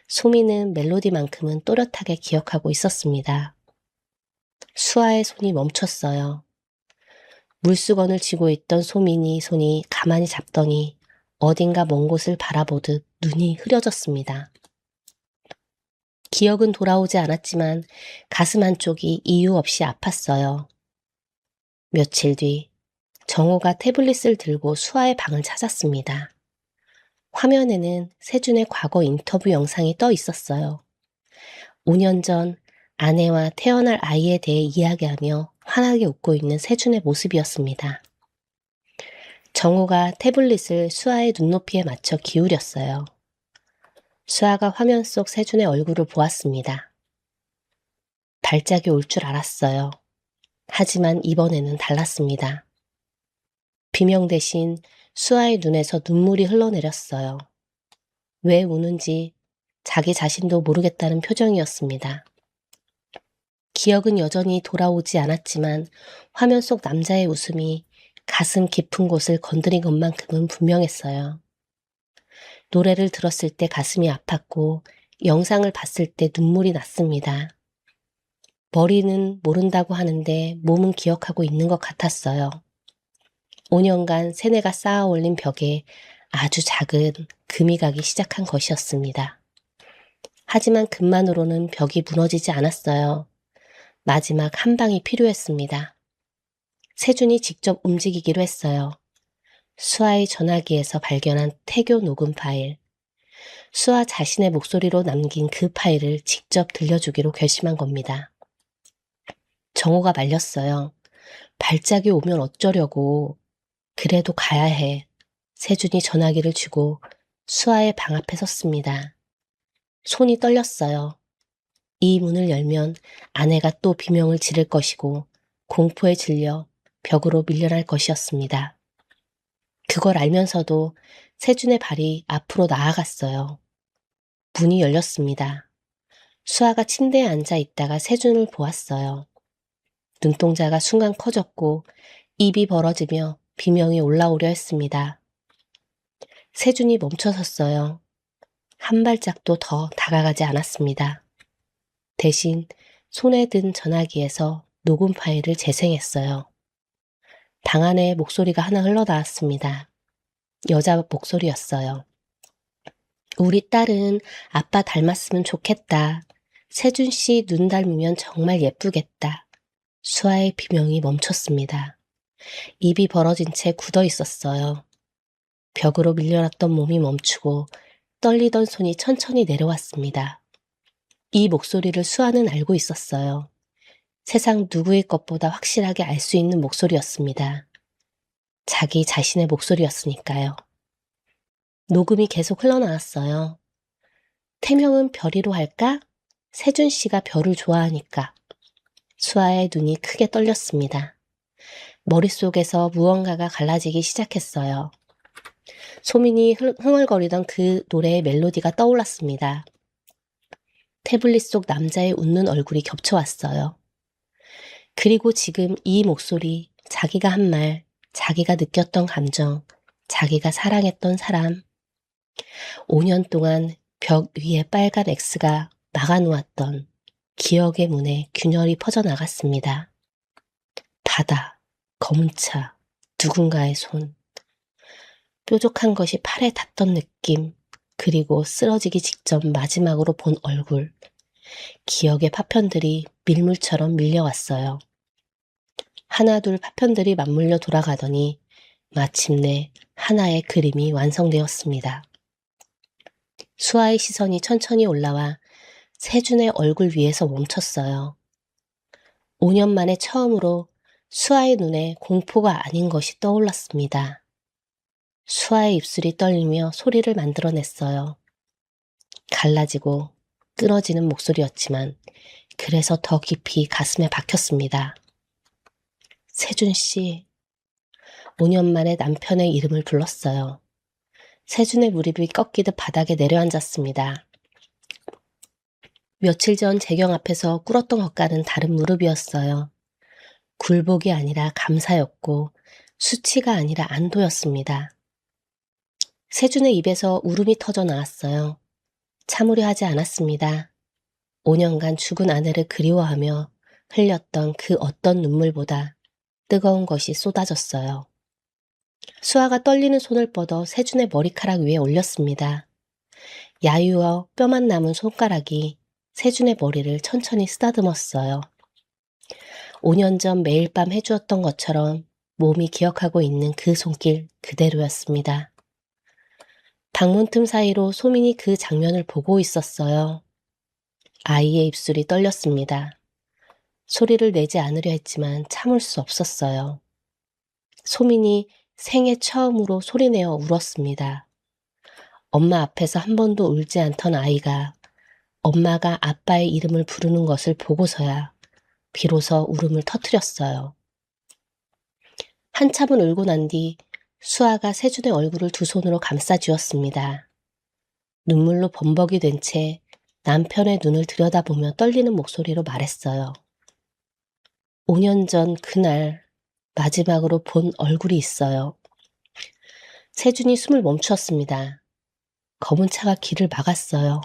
D: 소민은 멜로디만큼은 또렷하게 기억하고 있었습니다. 수아의 손이 멈췄어요. 물수건을 쥐고 있던 소민이 손이 가만히 잡더니 어딘가 먼 곳을 바라보듯 눈이 흐려졌습니다. 기억은 돌아오지 않았지만 가슴 한쪽이 이유 없이 아팠어요. 며칠 뒤 정호가 태블릿을 들고 수아의 방을 찾았습니다. 화면에는 세준의 과거 인터뷰 영상이 떠 있었어요. 5년 전 아내와 태어날 아이에 대해 이야기하며 환하게 웃고 있는 세준의 모습이었습니다. 정호가 태블릿을 수아의 눈높이에 맞춰 기울였어요. 수아가 화면 속 세준의 얼굴을 보았습니다. 발작이 올 줄 알았어요. 하지만 이번에는 달랐습니다. 비명 대신 수아의 눈에서 눈물이 흘러내렸어요. 왜 우는지 자기 자신도 모르겠다는 표정이었습니다. 기억은 여전히 돌아오지 않았지만 화면 속 남자의 웃음이 가슴 깊은 곳을 건드린 것만큼은 분명했어요. 노래를 들었을 때 가슴이 아팠고 영상을 봤을 때 눈물이 났습니다. 머리는 모른다고 하는데 몸은 기억하고 있는 것 같았어요. 5년간 세네가 쌓아 올린 벽에 아주 작은 금이 가기 시작한 것이었습니다. 하지만 금만으로는 벽이 무너지지 않았어요. 마지막 한 방이 필요했습니다. 세준이 직접 움직이기로 했어요. 수아의 전화기에서 발견한 태교 녹음 파일. 수아 자신의 목소리로 남긴 그 파일을 직접 들려주기로 결심한 겁니다. 정호가 말렸어요. 발작이 오면 어쩌려고. 그래도 가야 해. 세준이 전화기를 쥐고 수아의 방 앞에 섰습니다. 손이 떨렸어요. 이 문을 열면 아내가 또 비명을 지를 것이고 공포에 질려 벽으로 밀려날 것이었습니다. 그걸 알면서도 세준의 발이 앞으로 나아갔어요. 문이 열렸습니다. 수아가 침대에 앉아 있다가 세준을 보았어요. 눈동자가 순간 커졌고 입이 벌어지며 비명이 올라오려 했습니다. 세준이 멈춰섰어요. 한 발짝도 더 다가가지 않았습니다. 대신 손에 든 전화기에서 녹음 파일을 재생했어요. 방 안에 목소리가 하나 흘러나왔습니다. 여자 목소리였어요. 우리 딸은 아빠 닮았으면 좋겠다. 세준 씨 눈 닮으면 정말 예쁘겠다. 수아의 비명이 멈췄습니다. 입이 벌어진 채 굳어 있었어요. 벽으로 밀려났던 몸이 멈추고 떨리던 손이 천천히 내려왔습니다. 이 목소리를 수아는 알고 있었어요. 세상 누구의 것보다 확실하게 알 수 있는 목소리였습니다. 자기 자신의 목소리였으니까요. 녹음이 계속 흘러나왔어요. 태명은 별이로 할까? 세준 씨가 별을 좋아하니까. 수아의 눈이 크게 떨렸습니다. 머릿속에서 무언가가 갈라지기 시작했어요. 소민이 흥얼거리던 그 노래의 멜로디가 떠올랐습니다. 태블릿 속 남자의 웃는 얼굴이 겹쳐왔어요. 그리고 지금 이 목소리, 자기가 한 말, 자기가 느꼈던 감정, 자기가 사랑했던 사람. 5년 동안 벽 위에 빨간 X가 막아놓았던 기억의 문에 균열이 퍼져나갔습니다. 바다, 검은 차, 누군가의 손. 뾰족한 것이 팔에 닿던 느낌, 그리고 쓰러지기 직전 마지막으로 본 얼굴. 기억의 파편들이 밀물처럼 밀려왔어요. 하나둘 파편들이 맞물려 돌아가더니 마침내 하나의 그림이 완성되었습니다. 수아의 시선이 천천히 올라와 세준의 얼굴 위에서 멈췄어요. 5년 만에 처음으로 수아의 눈에 공포가 아닌 것이 떠올랐습니다. 수아의 입술이 떨리며 소리를 만들어냈어요. 갈라지고 끊어지는 목소리였지만 그래서 더 깊이 가슴에 박혔습니다. 세준 씨, 5년 만에 남편의 이름을 불렀어요. 세준의 무릎이 꺾이듯 바닥에 내려앉았습니다. 며칠 전 재경 앞에서 꿇었던 것과는 다른 무릎이었어요. 굴복이 아니라 감사였고 수치가 아니라 안도였습니다. 세준의 입에서 울음이 터져 나왔어요. 참으려 하지 않았습니다. 5년간 죽은 아내를 그리워하며 흘렸던 그 어떤 눈물보다 뜨거운 것이 쏟아졌어요. 수아가 떨리는 손을 뻗어 세준의 머리카락 위에 올렸습니다. 야유어 뼈만 남은 손가락이 세준의 머리를 천천히 쓰다듬었어요. 5년 전 매일 밤 해주었던 것처럼 몸이 기억하고 있는 그 손길 그대로였습니다. 방문 틈 사이로 소민이 그 장면을 보고 있었어요. 아이의 입술이 떨렸습니다. 소리를 내지 않으려 했지만 참을 수 없었어요. 소민이 생애 처음으로 소리내어 울었습니다. 엄마 앞에서 한 번도 울지 않던 아이가 엄마가 아빠의 이름을 부르는 것을 보고서야 비로소 울음을 터뜨렸어요. 한참을 울고 난 뒤 수아가 세준의 얼굴을 두 손으로 감싸쥐었습니다. 눈물로 범벅이 된 채 남편의 눈을 들여다보며 떨리는 목소리로 말했어요. 5년 전 그날 마지막으로 본 얼굴이 있어요. 세준이 숨을 멈추었습니다. 검은 차가 길을 막았어요.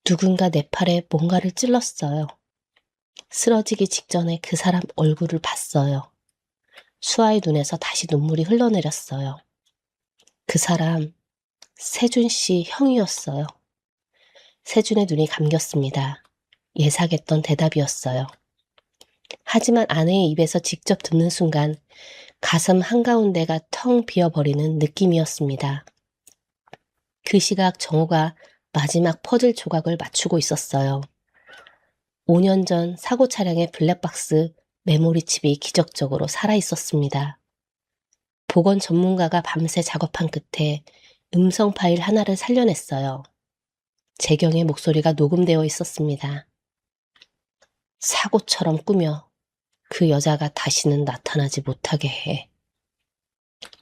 D: 누군가 내 팔에 뭔가를 찔렀어요. 쓰러지기 직전에 그 사람 얼굴을 봤어요. 수아의 눈에서 다시 눈물이 흘러내렸어요. 그 사람 세준 씨 형이었어요. 세준의 눈이 감겼습니다. 예상했던 대답이었어요. 하지만 아내의 입에서 직접 듣는 순간 가슴 한가운데가 텅 비어버리는 느낌이었습니다. 그 시각 정우가 마지막 퍼즐 조각을 맞추고 있었어요. 5년 전 사고 차량의 블랙박스 메모리 칩이 기적적으로 살아있었습니다. 보건 전문가가 밤새 작업한 끝에 음성 파일 하나를 살려냈어요. 재경의 목소리가 녹음되어 있었습니다. 사고처럼 꾸며 그 여자가 다시는 나타나지 못하게 해.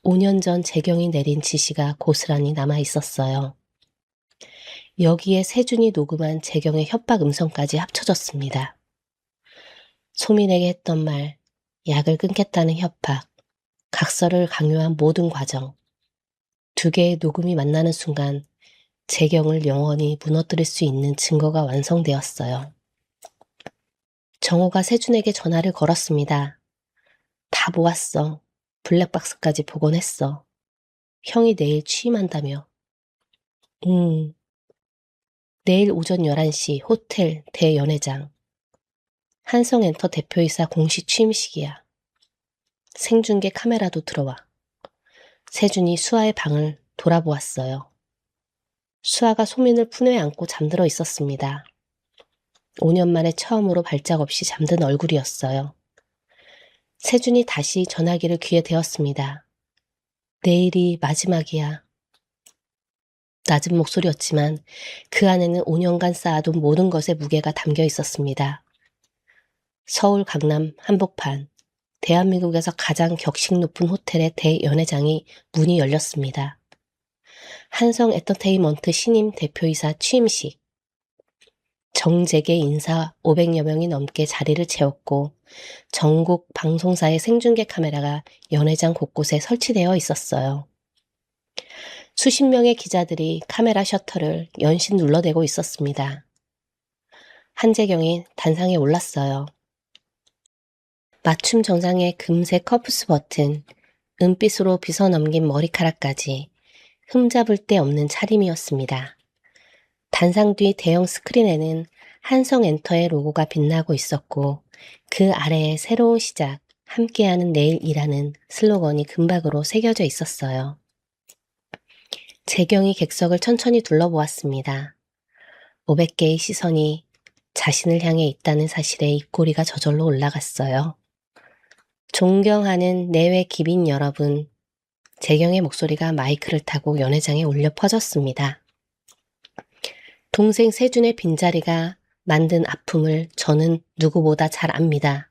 D: 5년 전 재경이 내린 지시가 고스란히 남아 있었어요. 여기에 세준이 녹음한 재경의 협박 음성까지 합쳐졌습니다. 소민에게 했던 말, 약을 끊겠다는 협박, 각서를 강요한 모든 과정. 두 개의 녹음이 만나는 순간 재경을 영원히 무너뜨릴 수 있는 증거가 완성되었어요. 정호가 세준에게 전화를 걸었습니다. 다 모았어. 블랙박스까지 복원했어. 형이 내일 취임한다며. 내일 오전 11시 호텔 대연회장. 한성엔터 대표이사 공식 취임식이야. 생중계 카메라도 들어와. 세준이 수아의 방을 돌아보았어요. 수아가 소민을 품에 안고 잠들어 있었습니다. 5년 만에 처음으로 발작 없이 잠든 얼굴이었어요. 세준이 다시 전화기를 귀에 대었습니다. 내일이 마지막이야. 낮은 목소리였지만 그 안에는 5년간 쌓아둔 모든 것의 무게가 담겨 있었습니다. 서울 강남 한복판, 대한민국에서 가장 격식 높은 호텔의 대연회장이 문이 열렸습니다. 한성 엔터테인먼트 신임 대표이사 취임식. 정재계 인사 500여 명이 넘게 자리를 채웠고 전국 방송사의 생중계 카메라가 연회장 곳곳에 설치되어 있었어요. 수십 명의 기자들이 카메라 셔터를 연신 눌러대고 있었습니다. 한재경이 단상에 올랐어요. 맞춤 정장의 금색 커프스 버튼, 은빛으로 빗어넘긴 머리카락까지 흠잡을 데 없는 차림이었습니다. 단상 뒤 대형 스크린에는 한성엔터의 로고가 빛나고 있었고 그 아래에 새로운 시작, 함께하는 내일이라는 슬로건이 금박으로 새겨져 있었어요. 재경이 객석을 천천히 둘러보았습니다. 500개의 시선이 자신을 향해 있다는 사실에 입꼬리가 저절로 올라갔어요. 존경하는 내외 기빈 여러분, 재경의 목소리가 마이크를 타고 연회장에 울려 퍼졌습니다. 동생 세준의 빈자리가 만든 아픔을 저는 누구보다 잘 압니다.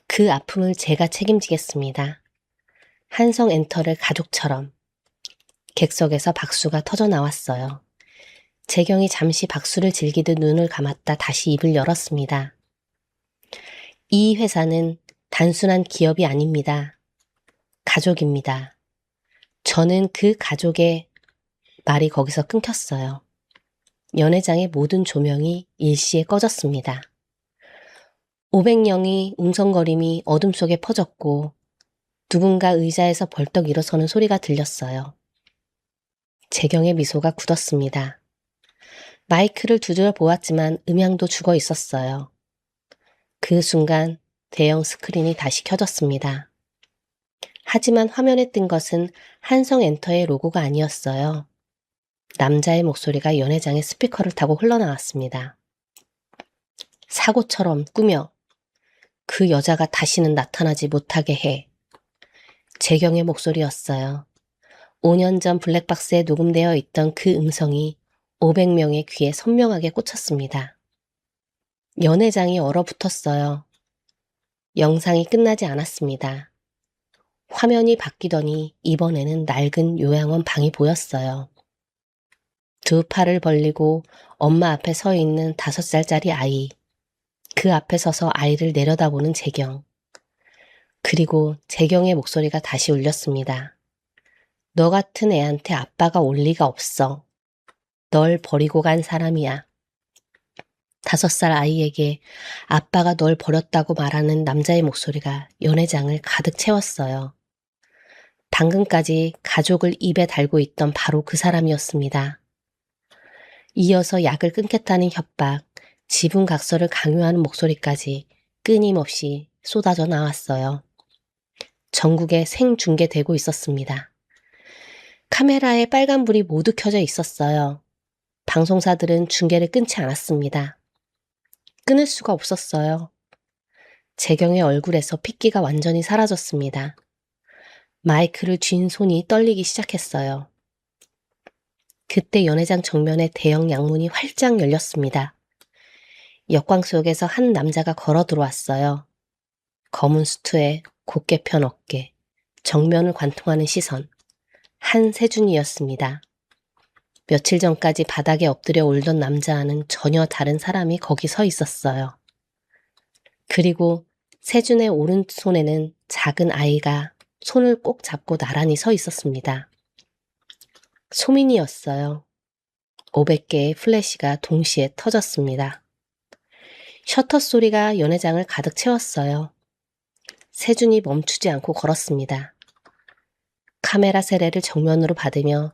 D: 그 아픔을 제가 책임지겠습니다. 한성엔터를 가족처럼. 객석에서 박수가 터져 나왔어요. 재경이 잠시 박수를 즐기듯 눈을 감았다 다시 입을 열었습니다. 이 회사는 단순한 기업이 아닙니다. 가족입니다. 저는 그 가족의 말이 거기서 끊겼어요. 연회장의 모든 조명이 일시에 꺼졌습니다. 500명이 웅성거림이 어둠 속에 퍼졌고 누군가 의자에서 벌떡 일어서는 소리가 들렸어요. 재경의 미소가 굳었습니다. 마이크를 두드려 보았지만 음향도 죽어 있었어요. 그 순간 대형 스크린이 다시 켜졌습니다. 하지만 화면에 뜬 것은 한성엔터의 로고가 아니었어요. 남자의 목소리가 연회장의 스피커를 타고 흘러나왔습니다. 사고처럼 꾸며 그 여자가 다시는 나타나지 못하게 해. 재경의 목소리였어요. 5년 전 블랙박스에 녹음되어 있던 그 음성이 500명의 귀에 선명하게 꽂혔습니다. 연회장이 얼어붙었어요. 영상이 끝나지 않았습니다. 화면이 바뀌더니 이번에는 낡은 요양원 방이 보였어요. 두 팔을 벌리고 엄마 앞에 서 있는 5살짜리 아이. 그 앞에 서서 아이를 내려다보는 재경. 그리고 재경의 목소리가 다시 울렸습니다. 너 같은 애한테 아빠가 올 리가 없어. 널 버리고 간 사람이야. 5살 아이에게 아빠가 널 버렸다고 말하는 남자의 목소리가 연회장을 가득 채웠어요. 방금까지 가족을 입에 달고 있던 바로 그 사람이었습니다. 이어서 약을 끊겠다는 협박, 지분각서를 강요하는 목소리까지 끊임없이 쏟아져 나왔어요. 전국에 생중계되고 있었습니다. 카메라에 빨간불이 모두 켜져 있었어요. 방송사들은 중계를 끊지 않았습니다. 끊을 수가 없었어요. 재경의 얼굴에서 핏기가 완전히 사라졌습니다. 마이크를 쥔 손이 떨리기 시작했어요. 그때 연회장 정면에 대형 양문이 활짝 열렸습니다. 역광 속에서 한 남자가 걸어 들어왔어요. 검은 수트에 곧게 편 어깨, 정면을 관통하는 시선. 한세준이었습니다. 며칠 전까지 바닥에 엎드려 울던 남자와는 전혀 다른 사람이 거기 서 있었어요. 그리고 세준의 오른손에는 작은 아이가 손을 꼭 잡고 나란히 서 있었습니다. 소민이었어요. 500개의 플래시가 동시에 터졌습니다. 셔터 소리가 연회장을 가득 채웠어요. 세준이 멈추지 않고 걸었습니다. 카메라 세례를 정면으로 받으며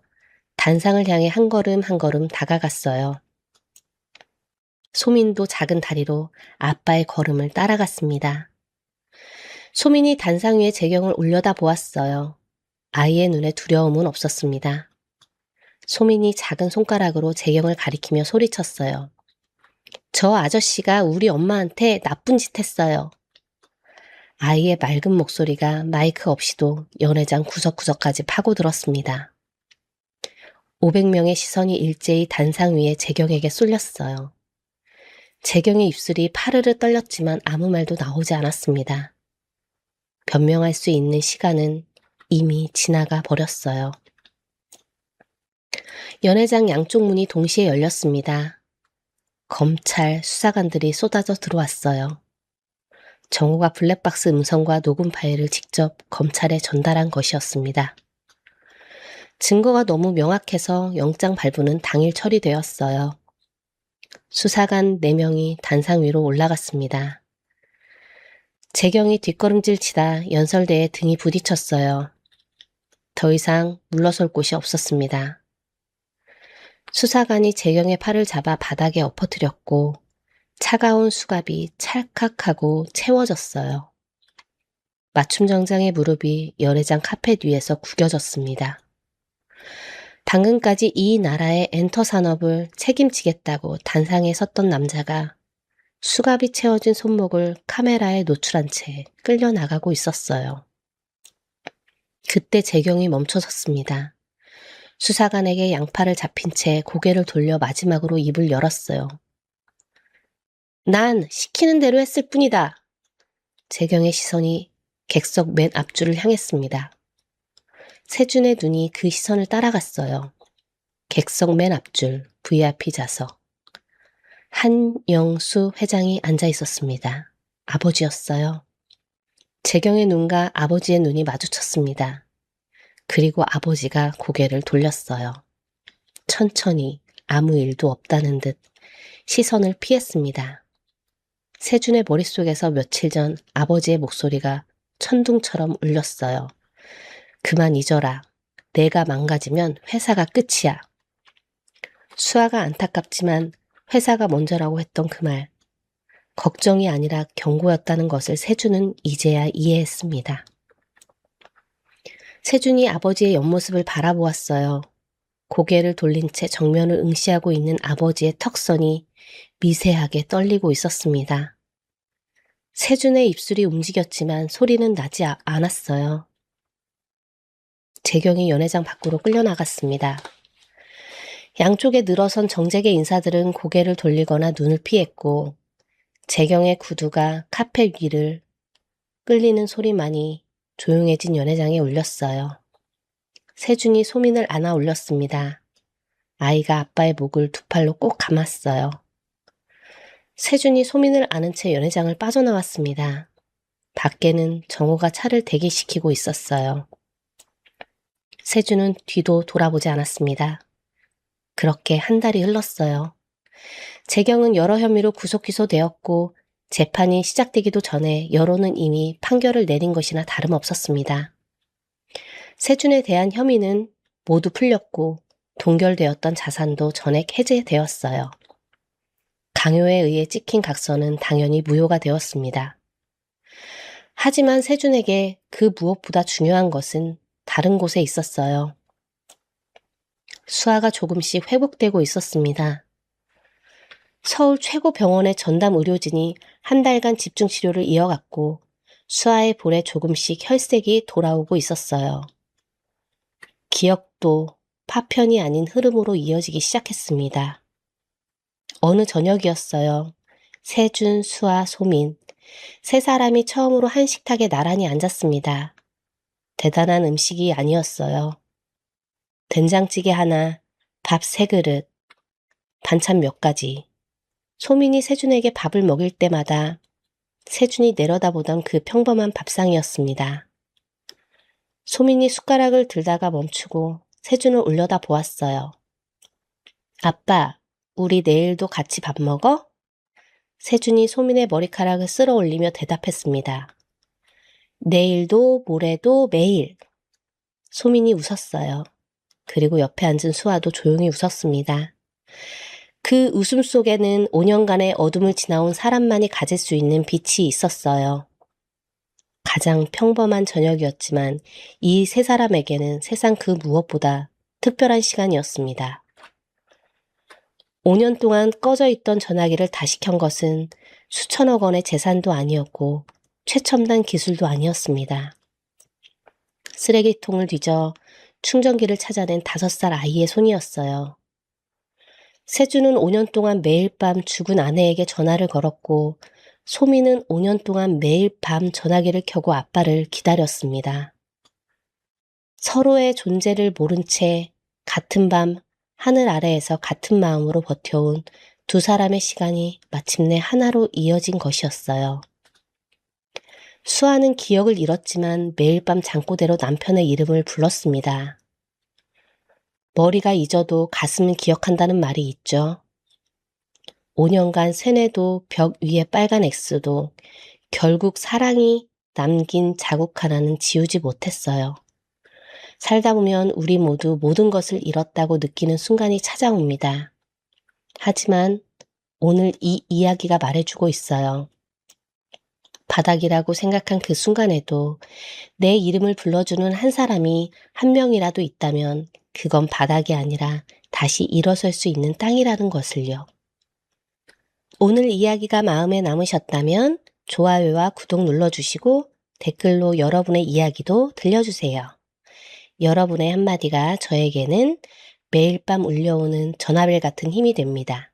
D: 단상을 향해 한 걸음 한 걸음 다가갔어요. 소민도 작은 다리로 아빠의 걸음을 따라갔습니다. 소민이 단상 위에 재경을 올려다 보았어요. 아이의 눈에 두려움은 없었습니다. 소민이 작은 손가락으로 재경을 가리키며 소리쳤어요. 저 아저씨가 우리 엄마한테 나쁜 짓 했어요. 아이의 맑은 목소리가 마이크 없이도 연회장 구석구석까지 파고들었습니다. 500명의 시선이 일제히 단상 위에 재경에게 쏠렸어요. 재경의 입술이 파르르 떨렸지만 아무 말도 나오지 않았습니다. 변명할 수 있는 시간은 이미 지나가 버렸어요. 연회장 양쪽 문이 동시에 열렸습니다. 검찰, 수사관들이 쏟아져 들어왔어요. 정호가 블랙박스 음성과 녹음 파일을 직접 검찰에 전달한 것이었습니다. 증거가 너무 명확해서 영장 발부는 당일 처리되었어요. 수사관 4명이 단상 위로 올라갔습니다. 재경이 뒷걸음질 치다 연설대에 등이 부딪혔어요. 더 이상 물러설 곳이 없었습니다. 수사관이 재경의 팔을 잡아 바닥에 엎어뜨렸고 차가운 수갑이 찰칵하고 채워졌어요. 맞춤 정장의 무릎이 연회장 카펫 위에서 구겨졌습니다. 방금까지 이 나라의 엔터 산업을 책임지겠다고 단상에 섰던 남자가 수갑이 채워진 손목을 카메라에 노출한 채 끌려나가고 있었어요. 그때 재경이 멈춰섰습니다. 수사관에게 양팔을 잡힌 채 고개를 돌려 마지막으로 입을 열었어요. 난 시키는 대로 했을 뿐이다. 재경의 시선이 객석 맨 앞줄을 향했습니다. 세준의 눈이 그 시선을 따라갔어요. 객석 맨 앞줄, VIP 좌석. 한영수 회장이 앉아 있었습니다. 아버지였어요. 재경의 눈과 아버지의 눈이 마주쳤습니다. 그리고 아버지가 고개를 돌렸어요. 천천히 아무 일도 없다는 듯 시선을 피했습니다. 세준의 머릿속에서 며칠 전 아버지의 목소리가 천둥처럼 울렸어요. 그만 잊어라. 내가 망가지면 회사가 끝이야. 수아가 안타깝지만 회사가 먼저라고 했던 그 말. 걱정이 아니라 경고였다는 것을 세준은 이제야 이해했습니다. 세준이 아버지의 옆모습을 바라보았어요. 고개를 돌린 채 정면을 응시하고 있는 아버지의 턱선이 미세하게 떨리고 있었습니다. 세준의 입술이 움직였지만 소리는 나지 않았어요. 재경이 연회장 밖으로 끌려나갔습니다. 양쪽에 늘어선 정재계 인사들은 고개를 돌리거나 눈을 피했고 재경의 구두가 카펫 위를 끌리는 소리만이 조용해진 연회장에 울렸어요. 세준이 소민을 안아 올렸습니다. 아이가 아빠의 목을 두 팔로 꼭 감았어요. 세준이 소민을 안은 채 연회장을 빠져나왔습니다. 밖에는 정호가 차를 대기시키고 있었어요. 세준은 뒤도 돌아보지 않았습니다. 그렇게 한 달이 흘렀어요. 재경은 여러 혐의로 구속 기소되었고 재판이 시작되기도 전에 여론은 이미 판결을 내린 것이나 다름없었습니다. 세준에 대한 혐의는 모두 풀렸고 동결되었던 자산도 전액 해제되었어요. 강요에 의해 찍힌 각서는 당연히 무효가 되었습니다. 하지만 세준에게 그 무엇보다 중요한 것은 다른 곳에 있었어요. 수아가 조금씩 회복되고 있었습니다. 서울 최고 병원의 전담 의료진이 한 달간 집중 치료를 이어갔고 수아의 볼에 조금씩 혈색이 돌아오고 있었어요. 기억도 파편이 아닌 흐름으로 이어지기 시작했습니다. 어느 저녁이었어요. 세준, 수아, 소민 세 사람이 처음으로 한 식탁에 나란히 앉았습니다. 대단한 음식이 아니었어요. 된장찌개 하나, 밥 3그릇, 반찬 몇 가지. 소민이 세준에게 밥을 먹일 때마다 세준이 내려다보던 그 평범한 밥상이었습니다. 소민이 숟가락을 들다가 멈추고 세준을 올려다 보았어요. 아빠, 우리 내일도 같이 밥 먹어? 세준이 소민의 머리카락을 쓸어 올리며 대답했습니다. 내일도 모레도 매일. 소민이 웃었어요. 그리고 옆에 앉은 수아도 조용히 웃었습니다. 그 웃음 속에는 5년간의 어둠을 지나온 사람만이 가질 수 있는 빛이 있었어요. 가장 평범한 저녁이었지만 이 세 사람에게는 세상 그 무엇보다 특별한 시간이었습니다. 5년 동안 꺼져 있던 전화기를 다시 켠 것은 수천억 원의 재산도 아니었고 최첨단 기술도 아니었습니다. 쓰레기통을 뒤져 충전기를 찾아낸 5살 아이의 손이었어요. 세준은 5년 동안 매일 밤 죽은 아내에게 전화를 걸었고 소민은 5년 동안 매일 밤 전화기를 켜고 아빠를 기다렸습니다. 서로의 존재를 모른 채 같은 밤 하늘 아래에서 같은 마음으로 버텨온 두 사람의 시간이 마침내 하나로 이어진 것이었어요. 수아는 기억을 잃었지만 매일 밤 잠꼬대로 남편의 이름을 불렀습니다. 머리가 잊어도 가슴은 기억한다는 말이 있죠. 5년간 세뇌도 벽 위에 빨간 X도 결국 사랑이 남긴 자국 하나는 지우지 못했어요. 살다 보면 우리 모두 모든 것을 잃었다고 느끼는 순간이 찾아옵니다. 하지만 오늘 이 이야기가 말해주고 있어요. 바닥이라고 생각한 그 순간에도 내 이름을 불러주는 한 사람이 한 명이라도 있다면 그건 바닥이 아니라 다시 일어설 수 있는 땅이라는 것을요. 오늘 이야기가 마음에 남으셨다면 좋아요와 구독 눌러주시고 댓글로 여러분의 이야기도 들려주세요. 여러분의 한마디가 저에게는 매일 밤 울려오는 전화벨 같은 힘이 됩니다.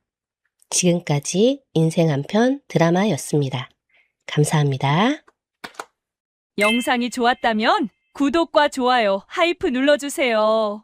D: 지금까지 인생 한편 드라마였습니다. 감사합니다.
A: 영상이 좋았다면 구독과 좋아요, 하이프 눌러주세요.